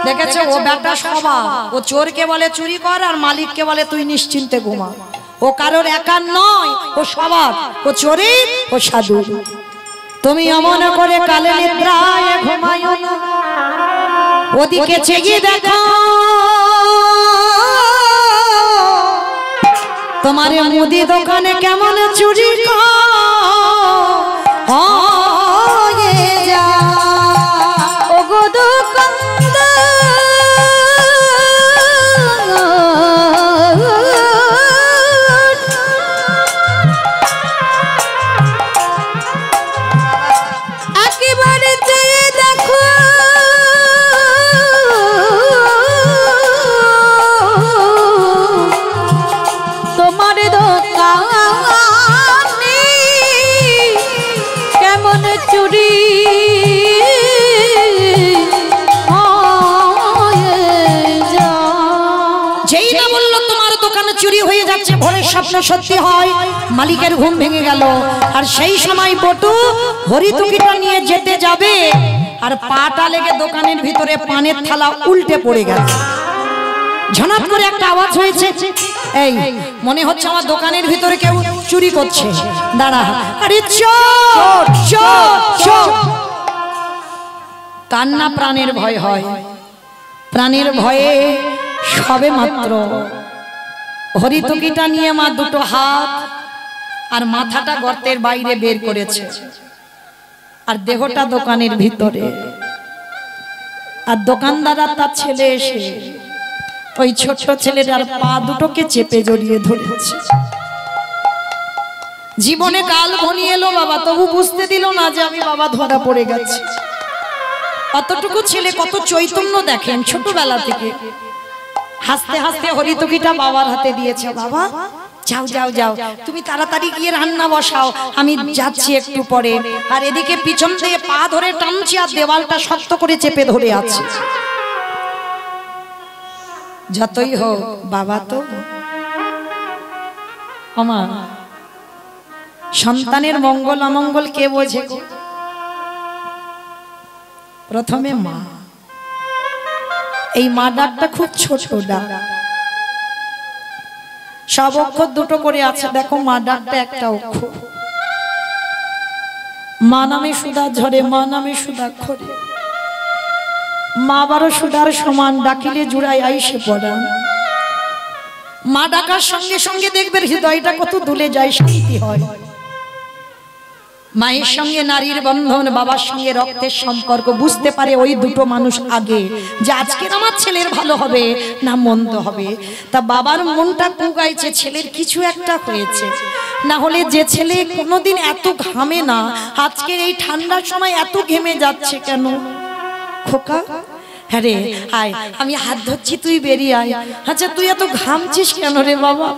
দেখেছো ও বেটা স্বভাব, ও চোরকে বলে চুরি কর আর মালিককে বলে তুই নিশ্চিন্তে ঘুমা। ও কারোর একার নয়, ও স্বভাব, ও চোরে ও সাধু। তুমি অমন করে কালে নিদ্রায় ঘুমায়ো না, ওদিকে চেয়ে দেখো তোমার মুদি দোকানে কেমন চুরি হয়ে যা। ওগো দোকানদার একেবারে চেয়ে দেখো তোমার দোকানে কেমন চুরি যেই না বললো তোমার দোকানে চুরি হয়ে যাচ্ছে, ভোরের স্বপ্ন সত্যি হয়, মালিকের ঘুম ভেঙে গেল। আর সেই সময় বটু হরিতুকিটা নিয়ে যেতে যাবে আর পাটা লেগে দোকানের ভিতরে পানের থালা উল্টে পড়ে গেছে। ঝনাত করে একটা আওয়াজ হয়েছে, এই মনে হচ্ছে আমার দোকানের ভিতরে কেউ চুরি করছে, দাঁড়া। আরে চোর চোর চোর। কান্না প্রাণের ভয় হয়, প্রাণের ভয়ে সবে মাত্র হরিতুকিটা নিয়ে মা দুটো হাত আর মাথাটা গর্তের বাইরে বের করেছে আর দেহটা দোকানের ভিতরে। আর দোকানদার আর তার ছেলে এসে ওই ছোট ছেলেটার পা দুটোকে চেপে জড়িয়ে ধরেছে। জীবনে কাল ঘনিয়ে এলো বাবা, তবু বুঝতে দিল না যে আমি বাবা ধরা পড়ে গেছি। অতটুকু ছেলে কত চৈতন্য দেখেন ছোটবেলা থেকে। হাসতে হাসতে হরিতুকিটা বাবার হাতে দিয়েছে। বাবা যাও যাও যাও, তুমি তাড়াতাড়ি গিয়ে রান্না বসাও, আমি যাচ্ছি একটু পরে। আর এদিকে পিছন থেকে পা ধরে টানছি আর দেওয়ালটা শক্ত করে চেপে ধরে আছে। যতই হোক বাবা তো আমার সন্তানের মঙ্গল অমঙ্গল কে বোঝে? প্রথমে মা। এই মা ডাকটা খুব ছোট ডাক, সব অক্ষর দুটো করে আছে। দেখো মা ডাকটা একটা অক্ষর। মা নামে সুধা ঝরে, মা নামে সুধা খরে। মা 12 সুধার সমান, ডাকিলে জুড়ায় আইসে পড়া। মা ডাকার সঙ্গে সঙ্গে দেখবে হৃদয়টা কত দুলে যায়, শান্তি হয়। মায়ের সঙ্গে নারীর বন্ধন, বাবার সঙ্গে রক্তের সম্পর্ক বুঝতে পারে ওই দুটো মানুষ আগে যে আজকে আমার ছেলের ভালো হবে না মন্দ হবে। তা বাবার মনটা কুগাইছে ছেলের কিছু একটা হয়েছে, না হলে যে ছেলে কোনোদিন এত ঘামে না আজকের এই ঠান্ডার সময় এত ঘেমে যাচ্ছে কেন? খোকা হ্যাঁ রে আয়, আমি হাত ধরছি, তুই বেরিয়ে আয়। আচ্ছা তুই এত ঘামছিস কেন রে বাবা?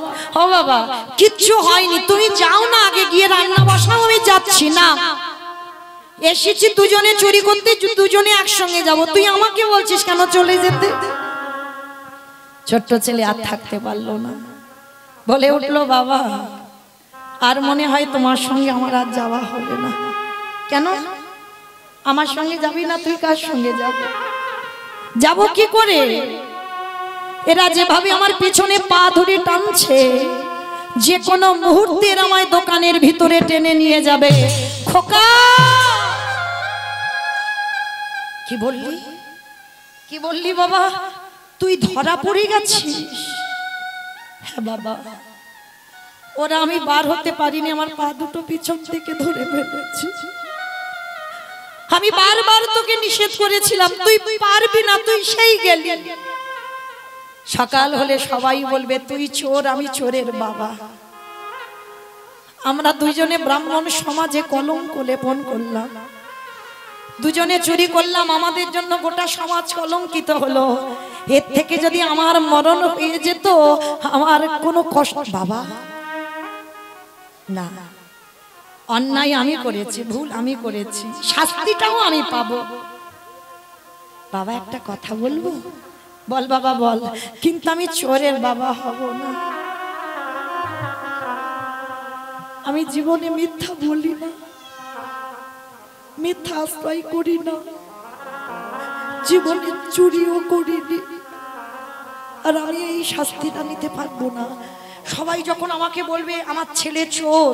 ও বাবা কিচ্ছু হয়নি, তুমি যাও না, আগে গিয়ে রান্না বসাও, আমি যাচ্ছি। না এসেছি দুজনে চুরি করতে, দুজনে একসঙ্গে যাব, তুই আমাকে বলছিস কেন চলে যেতে? ছোট্ট ছেলে আর থাকতে পারলো না, বলে উঠলো বাবা আর মনে হয় তোমার সঙ্গে আমার আর যাওয়া হবে না। কেন আমার সঙ্গে যাবি না? তুই কার সঙ্গে যাবি? যাব কি করে? এরা যেভাবে আমার পিছনে পা ধরে টানছে, যে কোনো মুহূর্তে আমায় দোকানের ভিতরে টেনে নিয়ে যাবে। খোকা কি বললি? কি বললি বাবা? তুই ধরা পড়ে গেছিস? হ্যাঁ বাবা, ওরা আমি বার হতে পারিনি, আমার পা দুটো পিছন থেকে ধরে ফেলেছি। আমি বারবার তোকে নিষেধ করেছিলাম, তুই পারবি না, তুই সেই গেলি। সকাল হলে সবাই বলবে তুই চোর, আমি চোরের বাবা। আমরা দুজনে ব্রাহ্মণ সমাজে কলঙ্ক লেপন করলাম, দুজনে চুরি করলাম, আমাদের জন্য গোটা সমাজ কলঙ্কিত হলো। এর থেকে যদি আমার মরণ হয়ে যেত, আমার কোনো কষ্ট। বাবা না, অন্যায় আমি করেছি, ভুল আমি করেছি, শাস্তিটাও আমি পাবো। বাবা একটা কথা বলবো? বল বাবা বল, কিন্তু আমি চোরের বাবা হব না। আমি জীবনে মিথ্যা বলি না, মিথ্যা আশ্রয় করি না, জীবনে চুরিও করিনি। আর আমি এই শাস্তিটা নিতে পারবো না। সবাই যখন আমাকে বলবে আমার ছেলে চোর,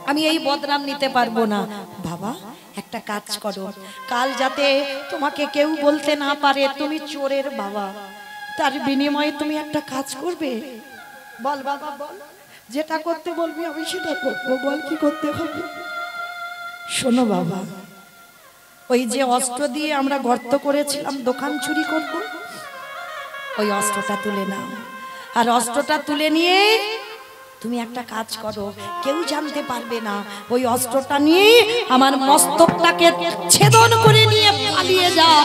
আমি এই বদনাম নিতে পারবো না। বাবা একটা কাজ করো, কাল যাতে তোমাকে কেউ বলতে না পারে তুমি চোরের বাবা, তার বিনিময়ে তুমি একটা কাজ করবে। বল বাবা বল, যেটা করতে বলবি আমি সেটা করবো। বল কি করতে হবে। শোনো বাবা, ওই যে অস্ত্র দিয়ে আমরা গর্ত করেছিলাম দোকান চুরি করব, ওই অস্ত্রটা তুলে নাও। আর অস্ত্রটা তুলে নিয়ে তুমি একটা কাজ করো, কেউ জানতে পারবে না। ওই অস্ত্রটা নিয়ে আমার মস্তকটাকে ছেদন করে নিয়ে পালিয়ে যাও।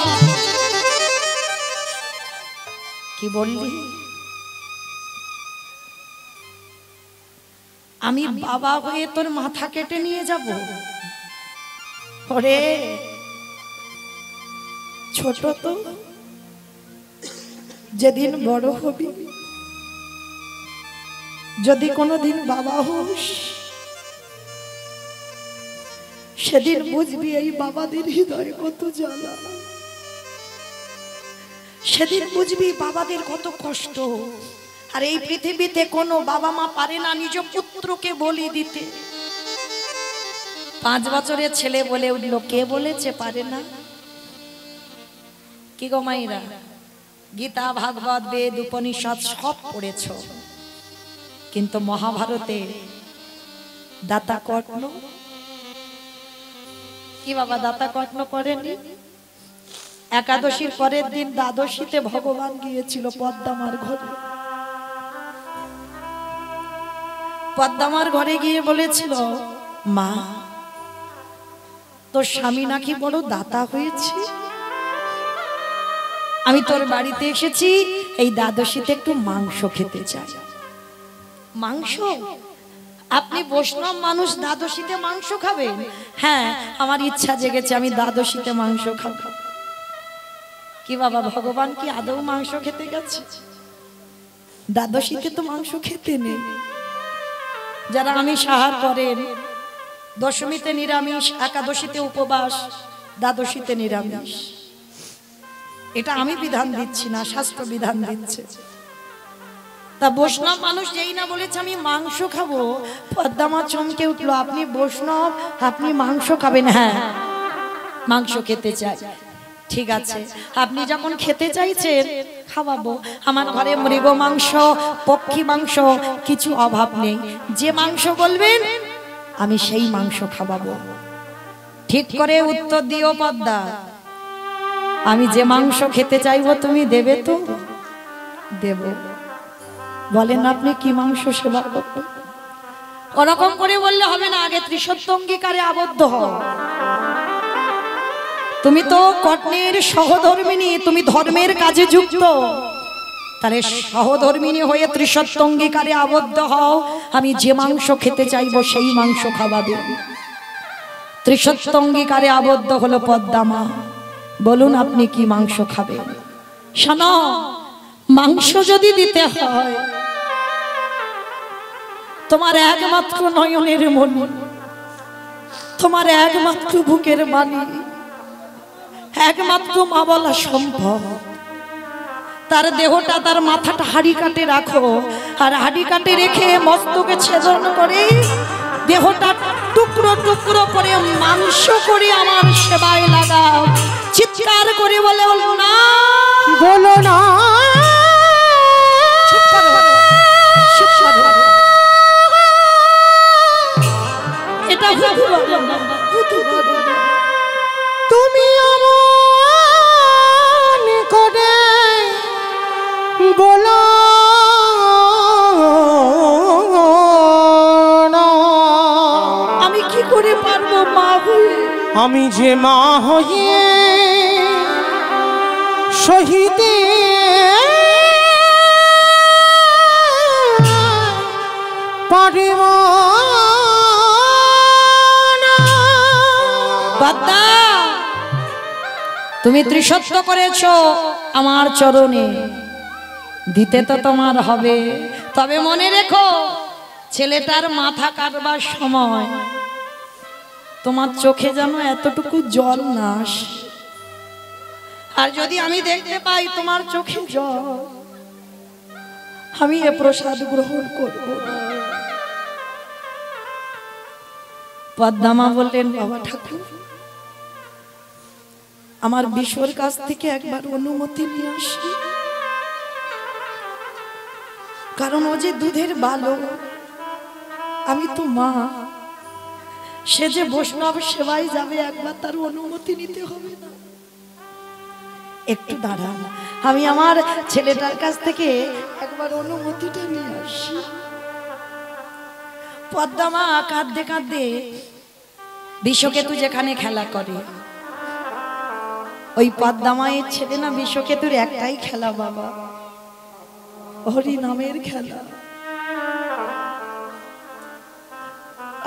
কি বললি? আমি বাবা হয়ে তোর মাথা কেটে নিয়ে যাব? ওরে ছোট তো, যেদিন বড় হবি, যদি কোনোদিন বাবা হোস, সেদিন বুঝবি এই বাবাদের হৃদয় কত জ্বালা, সেদিন বুঝবি বাবাদের কত কষ্ট। আর এই পৃথিবীতে কোনো বাবা মা পারে না নিজ পুত্রকে বলি দিতে। 5 বছরের ছেলে বলে উঠল, কে বলেছে পারে না? কি গো মাইরা, গীতা ভাগবত বেদ উপনিষদ সব পড়েছ, কিন্তু মহাভারতে দাতা কর্ণ কি বাবা দাতা কর্ণ করেনি? একাদশীর পরের দিন দ্বাদশীতে ভগবান গিয়েছিল পদ্মামার ঘরে। পদ্মামার ঘরে গিয়ে বলেছিল, মা তোর স্বামী নাকি বড় দাতা হয়েছে, আমি তোর বাড়িতে এসেছি, এই দ্বাদশীতে একটু মাংস খেতে চাই। মাংস? আপনি বৈষ্ণব মানুষ, দ্বাদশীতে মাংস খাবেন? হ্যাঁ, আমার ইচ্ছা জেগেছে, আমি দ্বাদশীতে মাংস খাবো। কি বাবা, ভগবান কি আদৌ মাংস খেতে গেছে? দ্বাদশীতে তো মাংস খেতে নেই। যারা আমিষ আহার করেন, দশমীতে নিরামিষ, একাদশীতে উপবাস, দ্বাদশীতে নিরামিষ। এটা আমি বিধান দিচ্ছি না, শাস্ত্র বিধান দিচ্ছে। তা বৈষ্ণব মানুষ যেই না বলেছে আমি মাংস খাবো, পদ্মামা চমকে উঠলো, আপনি বৈষ্ণব, আপনি মাংস খাবেন? হ্যাঁ, মাংস খেতে চাই। ঠিক আছে, আপনি যখন খেতে চাইছেন খাওয়াবো। আমার ঘরে মৃগ মাংস, পক্ষী মাংস কিছু অভাব নেই। যে মাংস বলবেন আমি সেই মাংস খাওয়াবো। ঠিক করে উত্তর দিও পদ্মা, আমি যে মাংস খেতে চাইবো তুমি দেবে তো? দেব। বলেন আপনি কি মাংস সেবা করবেন? ওরকম করে বললে হবে না, আগে ত্রিসত্য অঙ্গীকারে আবদ্ধ হও। তুমি তো কর্ণের সহধর্মিনী, তুমি ধর্মের কাজে যুক্ত, তাহলে সহধর্মিনী হয়ে ত্রিসত্য অঙ্গীকারে আবদ্ধ হও। আমি যে মাংস খেতে চাইবো সেই মাংস খাওয়াবে। ত্রিসত্য অঙ্গীকারে আবদ্ধ হলো পদ্মামা। বলুন আপনি কি মাংস খাবেন? শোনো, মাংস যদি দিতে হয়, তোমার একমাত্র নয়নের মনি, তোমার একমাত্র বুকের বাণী, একমাত্র মা বলা সম্ভব। তার দেহটা, তার মাথাটা হাড়ি কাটে রাখো, আর হাড়ি কাটে রেখে মস্তকে ছেদন করে দেহটা টুকরো টুকরো করে মাংস করে আমার সেবায় লাগাও। চিৎকার করে বলে, বলো না, বলো না, চুপ করো, চুপ করো। এটা তুমি অমন করে বলো না। আমি কি করে পারবো মা হয়ে? আমি যে মা হয়ে শহীদে পারিব বাদা, তুমি ত্রিসত্য করেছো আমার চরণে, দিতে তো তোমার হবে। তবে মনে রেখো, ছেলেটার মাথা কাটবার সময় তোমার চোখে যেন এতটুকু জল না আসে। আর যদি আমি দেখতে পাই তোমার চোখে জল, আমি এ প্রসাদ গ্রহণ করব না। পদ্মামা বললেন, বাবা ঠাকুর, আমার বিশ্বর কাছ থেকে একবার অনুমতি নিয়ে আসি, কারণ ও যে দুধের বালক, আমি তো মা, সে যে বৈষ্ণব সেবায় যাবে, একবার তার অনুমতি নিতে হবে না? একটু দাঁড়ান, আমি আমার ছেলেটার কাছ থেকে একবার অনুমতিটা নিয়ে আসি। পদ্মামা কাঁদতে কাঁদতে বিশ্বকেতু যেখানে খেলা করে, ওই পদ্মামায়ের ছেলে না বিশ্বকেতুর একটাই খেলা বাবা, হরি নামের খেলা,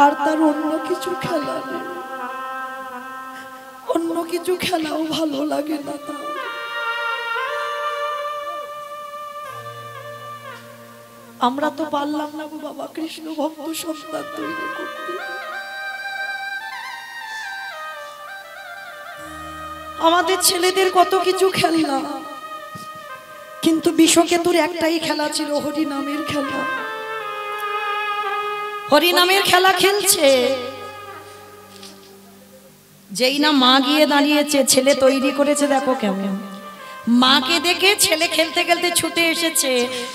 আর তার অন্য কিছু খেলা নেই। অন্য কিছু খেলাও ভালো লাগে না তার। আমরা তো পারলাম না গো বাবা কৃষ্ণ ভক্ত সন্তান তৈরি করতে। আমাদের ছেলেদের কত কিছু খেলনা, কিন্তু বিশ্বকেতুর একটাই খেলা ছিল, হরি নামের খেলা। হরি নামের খেলা খেলছে, যেই না মা গিয়ে দাঁড়িয়েছে, ছেলে তৈরি করেছে, দেখো কেমন। মাকে দেখে ছেলে খেলতে খেলতে ছুটে এসেছে,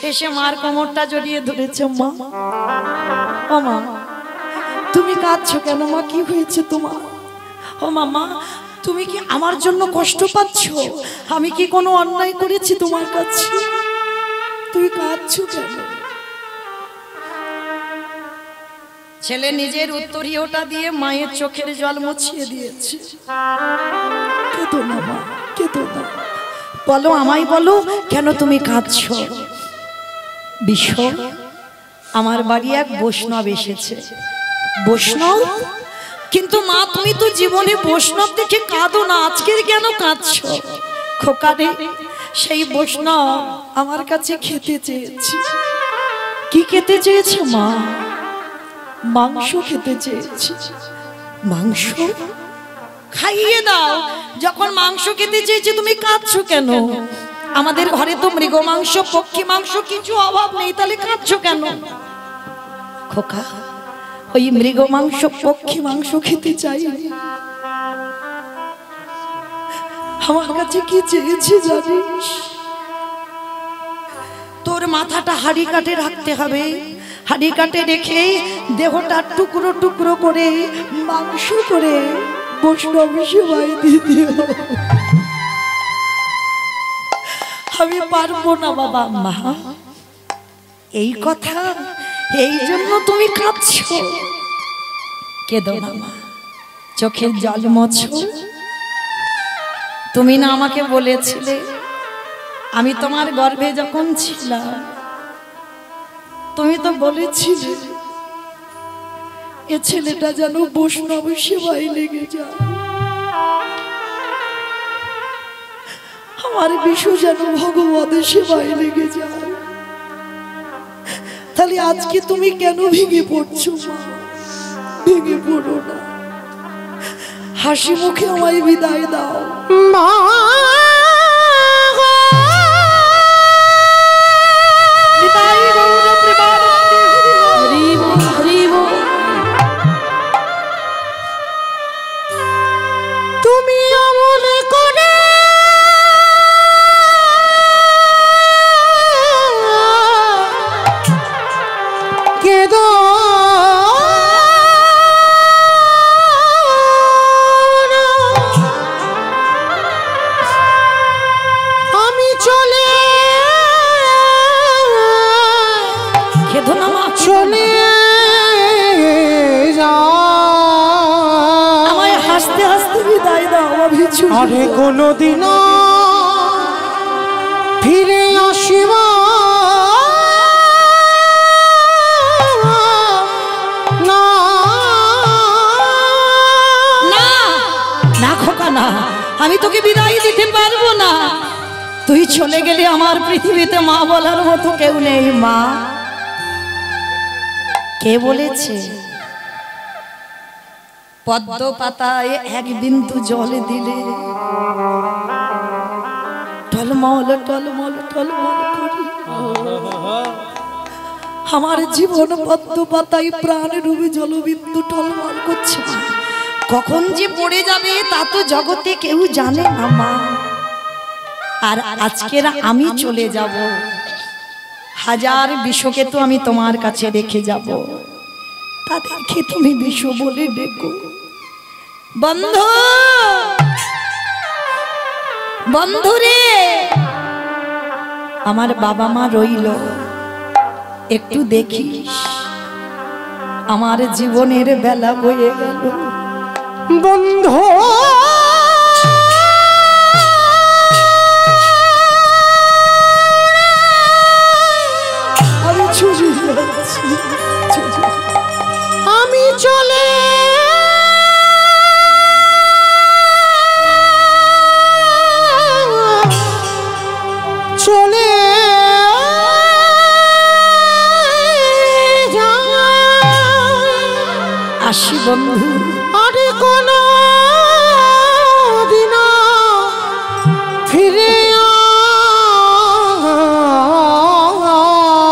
এসে মার কোমরটা জড়িয়ে ধরেছে। মা, ও মা, তুমি কাঁদছো কেন মা? কি হয়েছে তোমার? ও মা, তুমি কি আমার জন্য কষ্ট পাচ্ছ? আমি কি কোনো অন্যায় করেছি তোমার কাছে? তুই কাঁদছো কেন? ছেলে নিজের উত্তরীয়টা দিয়ে মায়ের চোখের জল মুছিয়ে দিয়েছে। কেঁদো না মা, কেঁদো না। বলো, আমায় বলো, কেন তুমি কাঁদছো? বিশ্ব, আমার বাড়ি এক বৈষ্ণব এসেছে। বৈষ্ণব? কিন্তু মা, তুমি তো জীবনে বৈষ্ণব দেখে কাঁদো না, আজকে কেন কাঁদছো? খোকা রে, সেই বৈষ্ণব আমার কাছে খেতে চেয়েছে। কি খেতে চেয়েছে মা? মাংস খেতে চেয়েছে। মাংস খাইয়ে দাও। যখন মাংস খেতে চেয়েছে তুমি কাঁদছো কেন? আমাদের ঘরে তো মৃগ মাংস, পক্ষী মাংস কিছু অভাব নেই, তাহলে কাঁদছো কেন? খোকা, ওই মৃগ মাংস, পক্ষী মাংস খেতে চাই। আমার কাছে কি চেয়েছে জানিস? তোর মাথাটা হাড়ি কাটে রাখতে হবে, হাড়ি কাটে রেখে দেহটা টুকরো টুকরো করে মাংস করে বৈষ্ণব সেবায় দিয়ে দিও। আমি পারবো না বাবা। মা, এই কথা, এই জন্য তুমি কাঁদছো? কেঁদো না মা, চোখের জল মোছো। তুমি না আমাকে বলেছিলে, আমি তোমার গর্ভে যখন ছিলাম, তুমি তো বলেছিলে এ ছেলেটা যেন বৈষ্ণব সেবায় লেগে যায়, আমার বিশ্ব যেন ভগবতের সেবায় লেগে যায়। তাহলে আজকে তুমি কেন ভেঙে পড়ছো মা? ভেঙে পড়ো না, হাসি মুখে আমায় বিদায় দাও মা। তুমি অমন করে কেঁদো না, আমি চলে কেঁদো না মা, চলে আমায় হাসতে হাসতে বিদায় দাও। আরে কোনদিনও ফিরে আসিব না। না খোকা না, আমি তোকে বিদায় দিতে পারবো না। তুই চলে গেলে আমার পৃথিবীতে মা বলার মতো কেউ নেই। মা কে বলেছে পদ্ম পাতায় এক বিন্দু জল দিলে টলমল টলমল টলমল করে? আমার জীবন পদ্ম পাতায় প্রাণ ডুবে জলবিন্দু টলমল করছে। কখন যে পড়ে যাবে তা তো জগতে কেউ জানে না মা। আর আজকের আমি চলে যাব, হাজার বিশ্বকে তো আমি তোমার কাছে রেখে যাব, তাদেরকে তুমি বিশ্ব বলে ডেকো। বন্ধু বন্ধুরে, আমার বাবা মা রইল, একটু দেখিস। আমার জীবনের বেলা বয়ে গেল বন্ধু। আমি চলে চলে আসি বন্ধু। আরে কোনো দিন ফিরে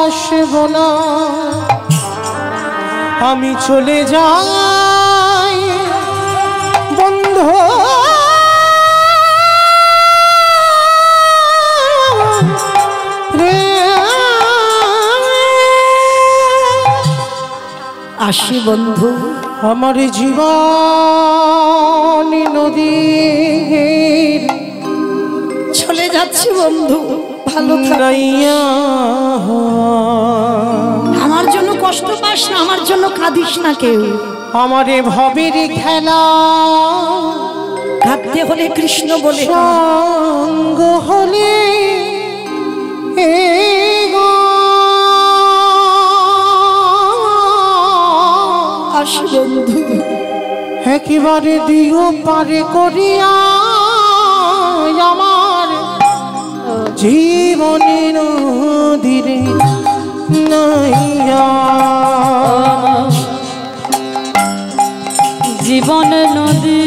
আসব না, আমি চলে যাই বন্ধু। আসি বন্ধু। আমার জীবন নদীর চলে যাচ্ছি বন্ধু, ভালো থাকাইয়া। আমার জন্য কষ্ট পাস না, আমার জন্য কাঁদিস না কেউ। আমারে ভবের খেলা কাঁদতে হলে কৃষ্ণ বলে, সঙ্গ হলে আসি বন্ধু। একেবারে দিও পারে করিয়া আমার জীবনে নদীরে নাইয়া। জীবন নদী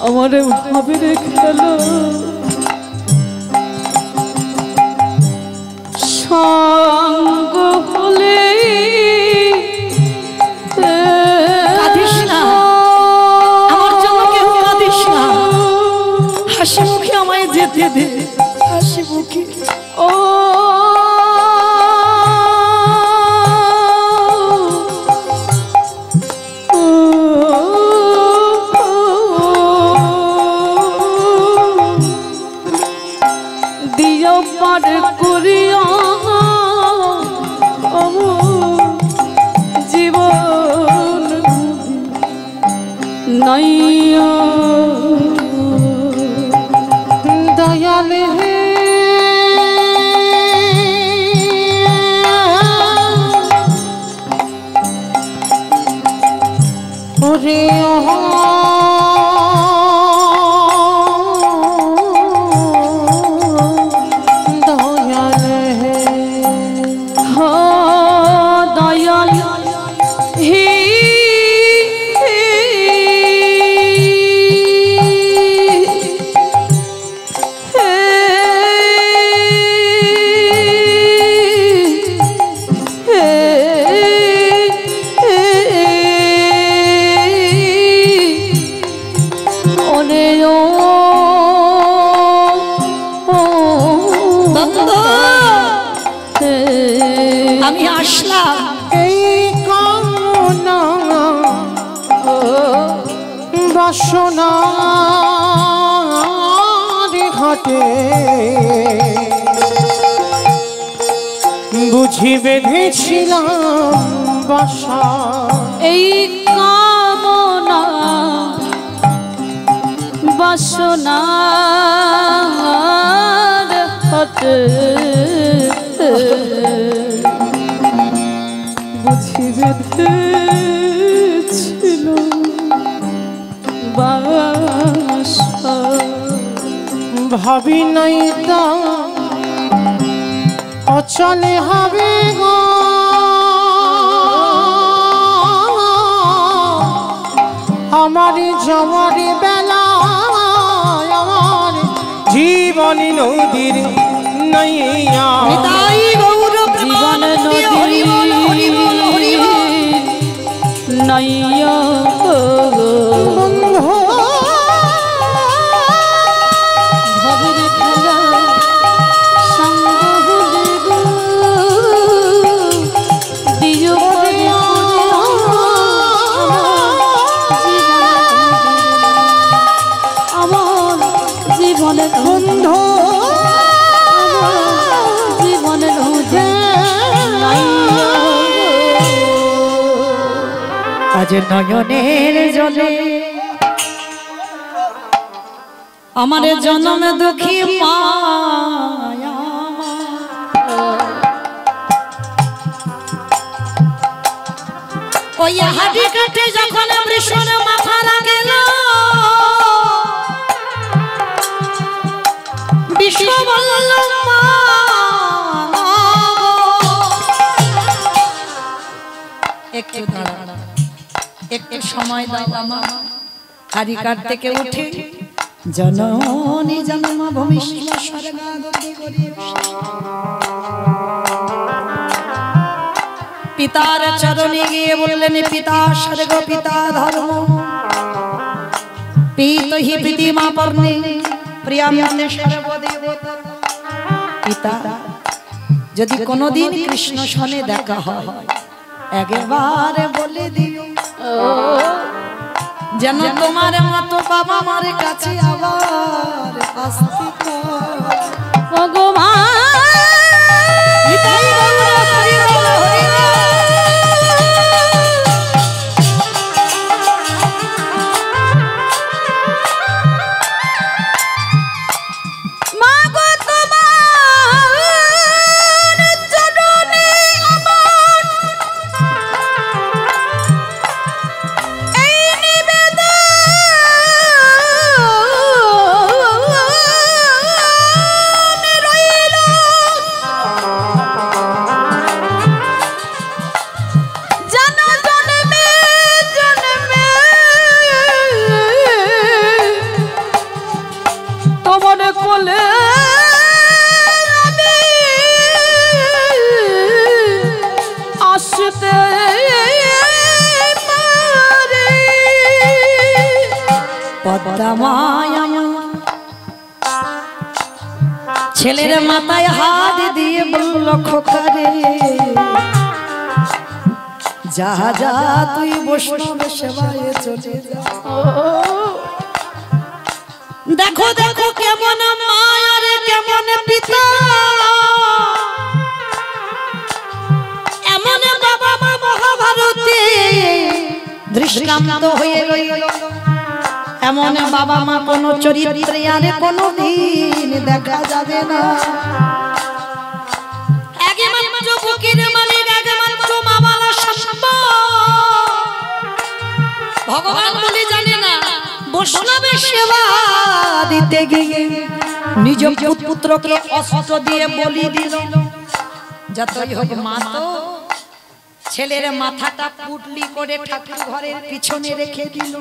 আমারে ভাবে রেখেল সঙ্গ হলে। কাঁদিস না, আমার জন্য কেউ কাঁদিস না। হাসি মুখে আমায় যেতে দে, হাসি মুখে। ও পার করিয়া জীবন নাইয়া। দয়াল হে ওরে আমি আসলাম। এই কামনা বাসনার ঘাটে বুঝি বেঁধেছিলাম বাসা। এই কামনা বাসনার হাটে বুঝি বেঁধেছিল বাসা ভাবি নাই তো অচলে হবে গো আমার যাওয়ার বেলা আমার জীবনী নদীর নাইয়া নিতাই গৌর প্রেমানন্দে হরি বল হরি বল হরি বল। নাইয়া ভবের খেলা সঙ্গ হলে গো দিও করে আমার জীবনের বন্ধু জীবনের আজ নয়নের জলে আমার জন্ম দুঃখী মায়া ওই হাড়ি কাটে যখন বৃষণ মাথা গেল বিশ্ব বলল একটু দাঁড়া একটু সময় দাও আমার হাড়ি কাট থেকে উঠে জননী জন্ম ভূমিষ্ঠ স্বর্গাগতি করি পিতার চরণে গিয়ে বললেন পিতা স্বর্গ পিতা ধর্ম পিত হি প্রীতিমা পর্ণে প্রিয়ামতে সর্বদেবতা পিতা যদি কোনোদিন কৃষ্ণ সনে দেখা হয় একবার বলে দিও যেন তোমার মতো বাবা মার কাছে আবার আসতে পারে ভগবান নিতাই গৌর হরি বল হরি বল। ছেলের মাথায় হাত দিয়ে বলল খোকারে যা যা তুই বৈষ্ণব সেবায় চলে যা দেখো দেখো কেমন মায়ের কেমন পিতা এমন বাবা মা মহাভারতে দৃষ্টান্ত হয়ে রইল এমন বাবা মা কোন চরিত্রে আর কোনো দিন দেখা যাবে না আগে মাত্র ফকির মালিক আগে মাত্র মাওলানা সব ভগবান বলে জানে না বৈষ্ণবের সেবা দিতে গিয়ে নিজ পুত্রকে অস্ত্র দিয়ে বলি দিল যতই হোক মা তো ছেলের মাথাটা পুটলি করে ঠাকুর ঘরের পিছনে রেখে দিল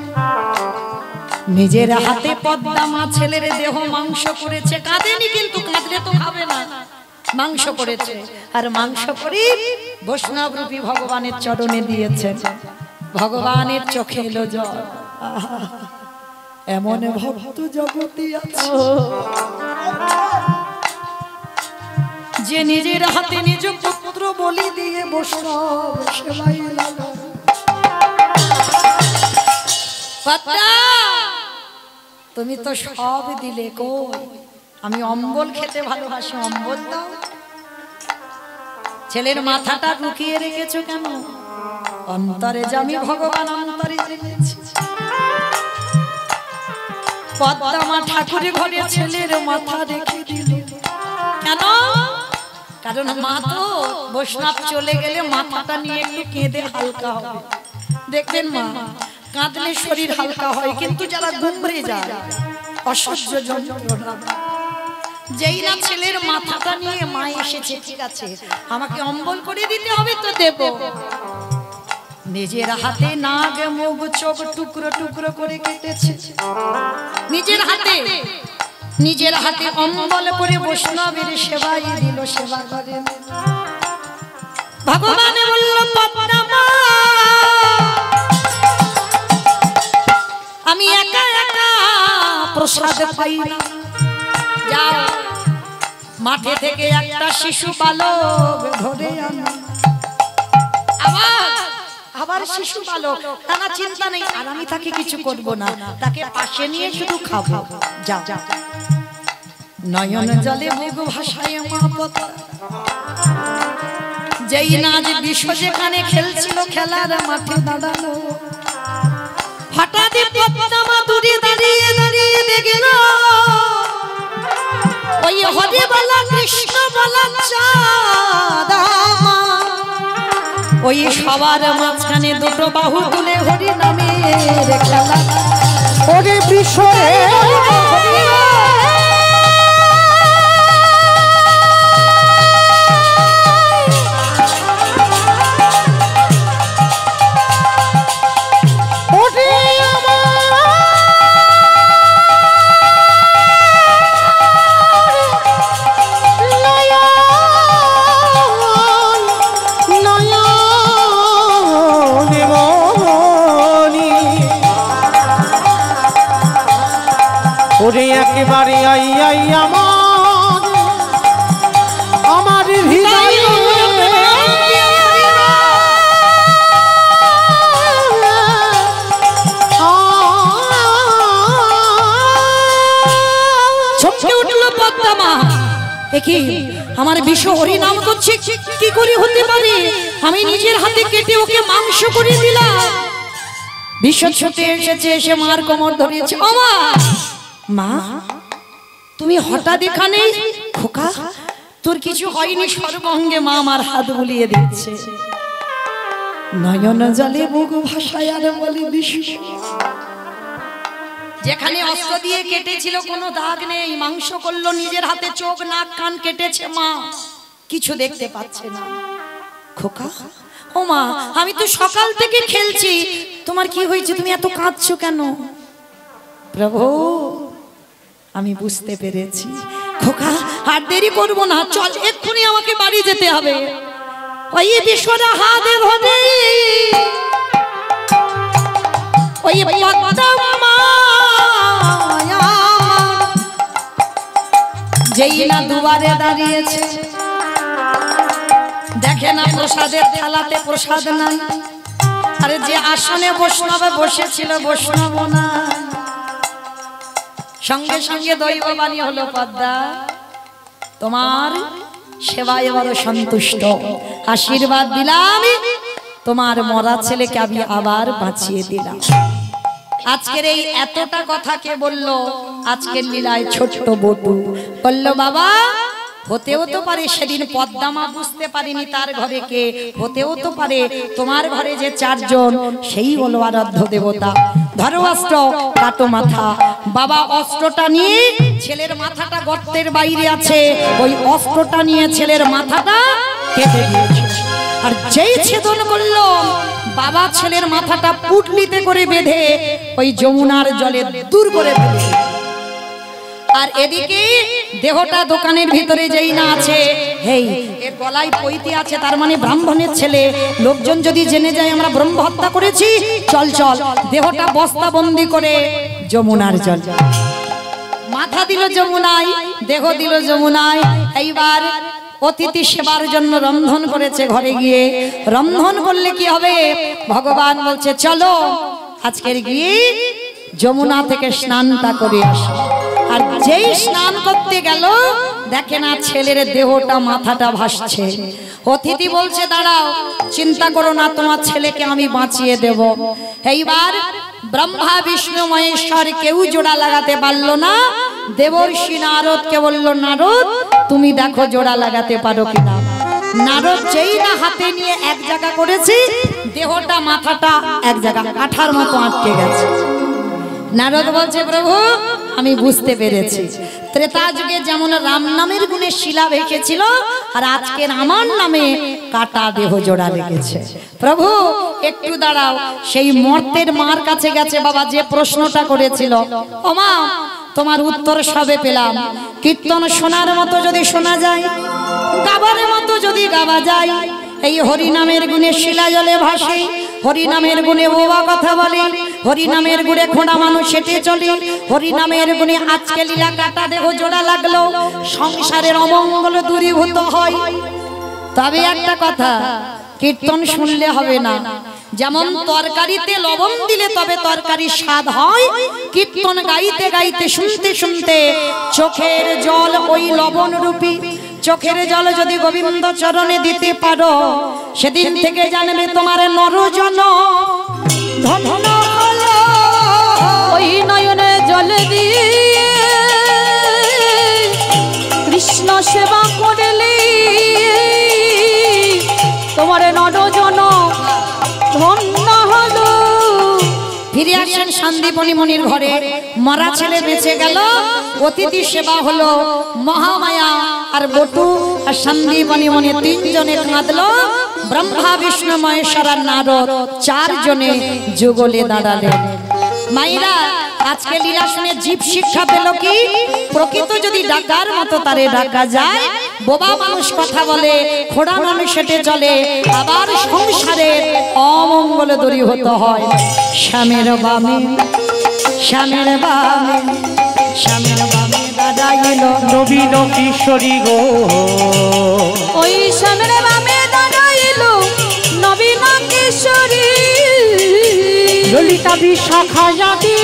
নিজের হাতে পদ্মা মা ছেলের দেহ মাংস করেছে কাঁদেনি কিন্তু কাঁদলে তো খাবে না মাংস করেছে আর মাংস করে বৈষ্ণব রূপী ভগবানের চরণে দিয়েছে ভগবানের চোখে এলো জল এমন ভক্ত জগতে আছে যে নিজের হাতে নিজ পুত্র বলি দিয়ে বৈষ্ণব সেবায় লাগা তুমি তো সব দিলে কই আমি অম্বল খেতে ভালোবাসি অম্বল দাও ছেলের মাথাটা লুকিয়ে রেখেছো কেন অন্তরে যে আমি ভগবান অন্তরে জেনেছি পদ্মা মা ঠাকুরের ঘরে ছেলের মাথা রেখে দিল। কেন? কারণ মা তো বৈষ্ণব চলে গেলে মাথাটা নিয়ে একটু কেঁদে হালকা হবে। দেখবেন মা কাঁদলে শরীর হালকা হয়, কিন্তু যারা গুমড়ে যায় অসহ্য যন্ত্রণা, যেই না ছেলের মাথাটা নিয়ে মা এসেছে, ঠিক আছে আমাকে অম্বল করে দিতে হবে তো দেব, নিজের হাতে নাগ মুখ চোখ টুকরো টুকরো করে কেটেছে, নিজের হাতে অম্বল করে বৈষ্ণবের সেবাই দিল, সেবা করে। ভগবান বলল পদ্মা মা আমি একা একা প্রসাদ পাই না, যাও মাঠে থেকে একটা শিশু বালক ধরে আনো। আবার শিশু বালক, না চিন্তা নেই, আর আমি তাকে কিছু করব না, তাকে পাশে নিয়ে শুধু খাবো। যাও নয়ন জলে বুক ভাসায় মা পদ্মা, যেই না যে বিশ্ব যেখানে খেলছিল খেলার মাঠে দাঁড়ালো, হঠাৎ পদ্মা মা দূরে দাঁড়িয়ে দাঁড়িয়ে দেখল ওই হরে বলা কৃষ্ণ বলা চাঁদ ওই সবার মাঝখানে দুটো বাহু তুলে হরি নামের খেলা। ওরে বিষয়ে ওরে একেবারে আই আই আমার হৃদয় ছটকে উঠল পদ্মা মা, দেখি আমার বিশ্ব হরি নাম করছে, কি করে হতে পারে? আমি নিজের হাতে কেটে ওকে মাংস করে দিলাম। বিশ্ব ছুটে এসেছে, এসে মার কোমর ধরেছে। ও মা, মা তুমি হঠাৎ এখানে? খোকা তোর কিছু হয়নি, সর্বঙ্গে মা আমার হাত বুলিয়ে দিচ্ছে। নয়ন জলে বুক ভাসায় আর বলে বিশ্ব, যেখানে অস্ত্র দিয়ে কেটেছিল কোনো দাগ নেই, মাংস করলো নিজের হাতে, চোখ নাক কান কেটেছে, মা কিছু দেখতে পাচ্ছে না। খোকা ও মা, আমি তো সকাল থেকে খেলছি, তোমার কি হয়েছে? তুমি এত কাঁদছো কেন? প্রভু আমি বুঝতে পেরেছি। খোকা আর দেরি করবো না, চল এক্ষুনি আমাকে বাড়ি যেতে হবে। ওই বিশ্বরা হাতে ধরে ওই পদ্মা মা যেই না দুয়ারে দাঁড়িয়েছে, দেখে না প্রসাদের থালাতে প্রসাদ নাই, আরে যে আসনে বৈষ্ণবে বসেছিল বৈষ্ণব না। সঙ্গে সঙ্গে দৈববাণী হলো, পদ্মা তোমার সেবায় এবারও সন্তুষ্ট, আশীর্বাদ দিলাম, তোমার মরা ছেলেকে আমি আবার বাঁচিয়ে দিলাম। আজকের এই এতটা কথা কে বললো? আজকের লীলায় ছোট্ট বটু বলল, বাবা হতেও তো পারে সেদিন পদ্মা মা বুঝতে পারিনি তার ঘরে কে, হতেও তো পারে তোমার ঘরে যে চারজন সেই হলো আরাধ্য দেবতা। ধরো অস্ত্র, কাটো মাথা। বাবা অস্ত্রটা নিয়ে, ছেলের মাথাটা গর্তের বাইরে আছে, ওই অস্ত্রটা নিয়ে ছেলের মাথাটা কেটে দিয়েছে। আর যেই ছেদন করলো, বাবা ছেলের মাথাটা পুটলিতে করে বেঁধে ওই যমুনার জলে দূর করে ফেলে। আর এদিকে দেহটা দোকানের ভিতরে যেই না আছে, হেই এর গলায় পৈতে আছে, তার মানে ব্রাহ্মণের ছেলে। লোকজন যদি জেনে যায় আমরা ব্রহ্ম হত্যা করেছি, চল চল দেহটা বস্তা বন্দি করে যমুনার জল। মাথা দিল যমুনায়, দেহ দিল যমুনায়। এইবার অতিথি সেবার জন্য রন্ধন করেছে ঘরে গিয়ে। রন্ধন করলে কি হবে? ভগবান বলছে চলো আজকের গিয়ে যমুনা থেকে স্নানটা করে আসো। আর যেই স্নান করতে গেল, দেখে না ছেলের দেহটা মাথাটা ভাসছে। অতিথি বলছে দাঁড়াও, চিন্তা করো না, তোমার ছেলেকে আমি বাঁচিয়ে দেব। এইবার ব্রহ্মা বিষ্ণু মহেশ্বর কেউ জোড়া লাগাতে পারলো না। দেবর্ষি নারদকে বলল, নারদ তুমি দেখো জোড়া লাগাতে পারো কিনা। নারদ যেই না হাতে নিয়ে এক জায়গা করেছে, দেহটা মাথাটা এক জায়গা কাঠার মতো আটকে গেছে। নারদ বলছে, প্রভু আমি বুঝতে পেরেছি, ত্রেতা যুগে যেমন রাম নামের গুণে শিলা ভেসেছিল, আর আজকের আমার নামে কাটা দেহ জোড়া লেগেছে। প্রভু একটু দাঁড়াও। সেই মর্তের মার কাছে গেছে, বাবা যে প্রশ্নটা করেছিল, ও মা তোমার উত্তর সবে পেলাম। কীর্তন শোনার মতো যদি শোনা যায়, গাবার মতো যদি গাওয়া যায়, এই হরি নামের গুণে শিলা জলে ভাসে, হরি নামের গুণে বোবা কথা বলে, হরি নামের গুণে ঘোড়া মানুষ হেঁটে চলে, হরি নামের গুণে আজকে লীলা কাটা দেহ জোড়া লাগলো, সংসারের অমঙ্গল দূরীভূত হয়। তবে একটা কথা, কীর্তন শুনলে হবে না। যেমন তরকারিতে লবণ দিলে তবে তরকারি স্বাদ হয়, কীর্তন গাইতে গাইতে শুনতে শুনতে চোখের জল ওই লবণ রূপী। চোখের জল যদি গোবিন্দ চরণে দিতে পারো, সেদিন থেকে জানবে তোমার নরজন ধন্য হলো। ওই নয়নে জল দিয়ে কৃষ্ণ সেবা করলে তোমার নরজন ধন্য হলো। ফিরে আসেন সন্দীপনী মনির ঘরে, মরা ছেলে বেঁচে গেল, অতিথি সেবা হলো। মহামায়া আর বটু আর সন্দীপনী মনি তিনজনে কাঁদলো। ব্রহ্মা বিষ্ণু মহেশ্বর আর নারদ চারজনে যুগলে দাঁড়ালেন। মাইরা আজকে লীলা শুনে জীব শিক্ষা পেল কি, প্রকৃত যদি ডাকার মতো তারে ডাকা যায়, বোবা মানুষ কথা বলে, খোড়া মানুষ হেঁটে চলে, আবার সংসারের অমঙ্গল দূরীভূত হয়। শ্যামের বামে শ্যামের বামে শ্যামের বামে দাদা এলো নবীন কিশোরী গো, ওই শ্যামের বামে দাদা এলো নবীন কিশোরী। ললিতা বিশাখা যাবে,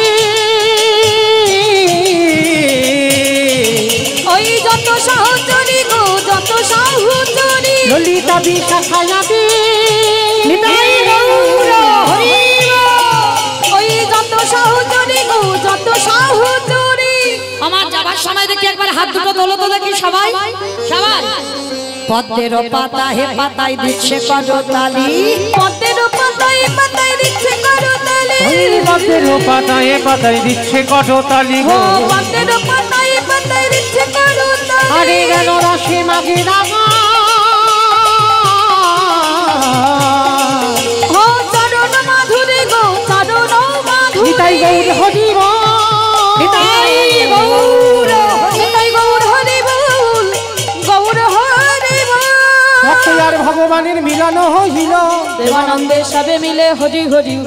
ওই যত সহচরী গো যত সহচরী, ললিতা বিশাখা যাবে, ওই যত সহচরী গো যত সহচরী। আমার যাবার সময় দেখি একবার হাত দুটো তোলো তো দেখি সবাই সবাই। পদ্মের পাতা হে পাতায় দিচ্ছে করতালি, পদ্মের পাতায় পাতায় দিচ্ছে করতালি, পদ্মের পাতায় পাতায় দিচ্ছে করতালি ও গো, পদ্মের পাতায় পাতায় দিচ্ছে করতালি। আরে গেল রসে মাঝে রাঙা, ও চরণ মাধুরী গো চরণ মাধুরী, নিতাই গৌর হরি বল, নিতাই গৌর নিতাই গৌর হরি বল, গৌর হরি বল। ভক্ত আর ভগবানের মিলন হইল, দেবানন্দে সবে মিলে হরি হরি।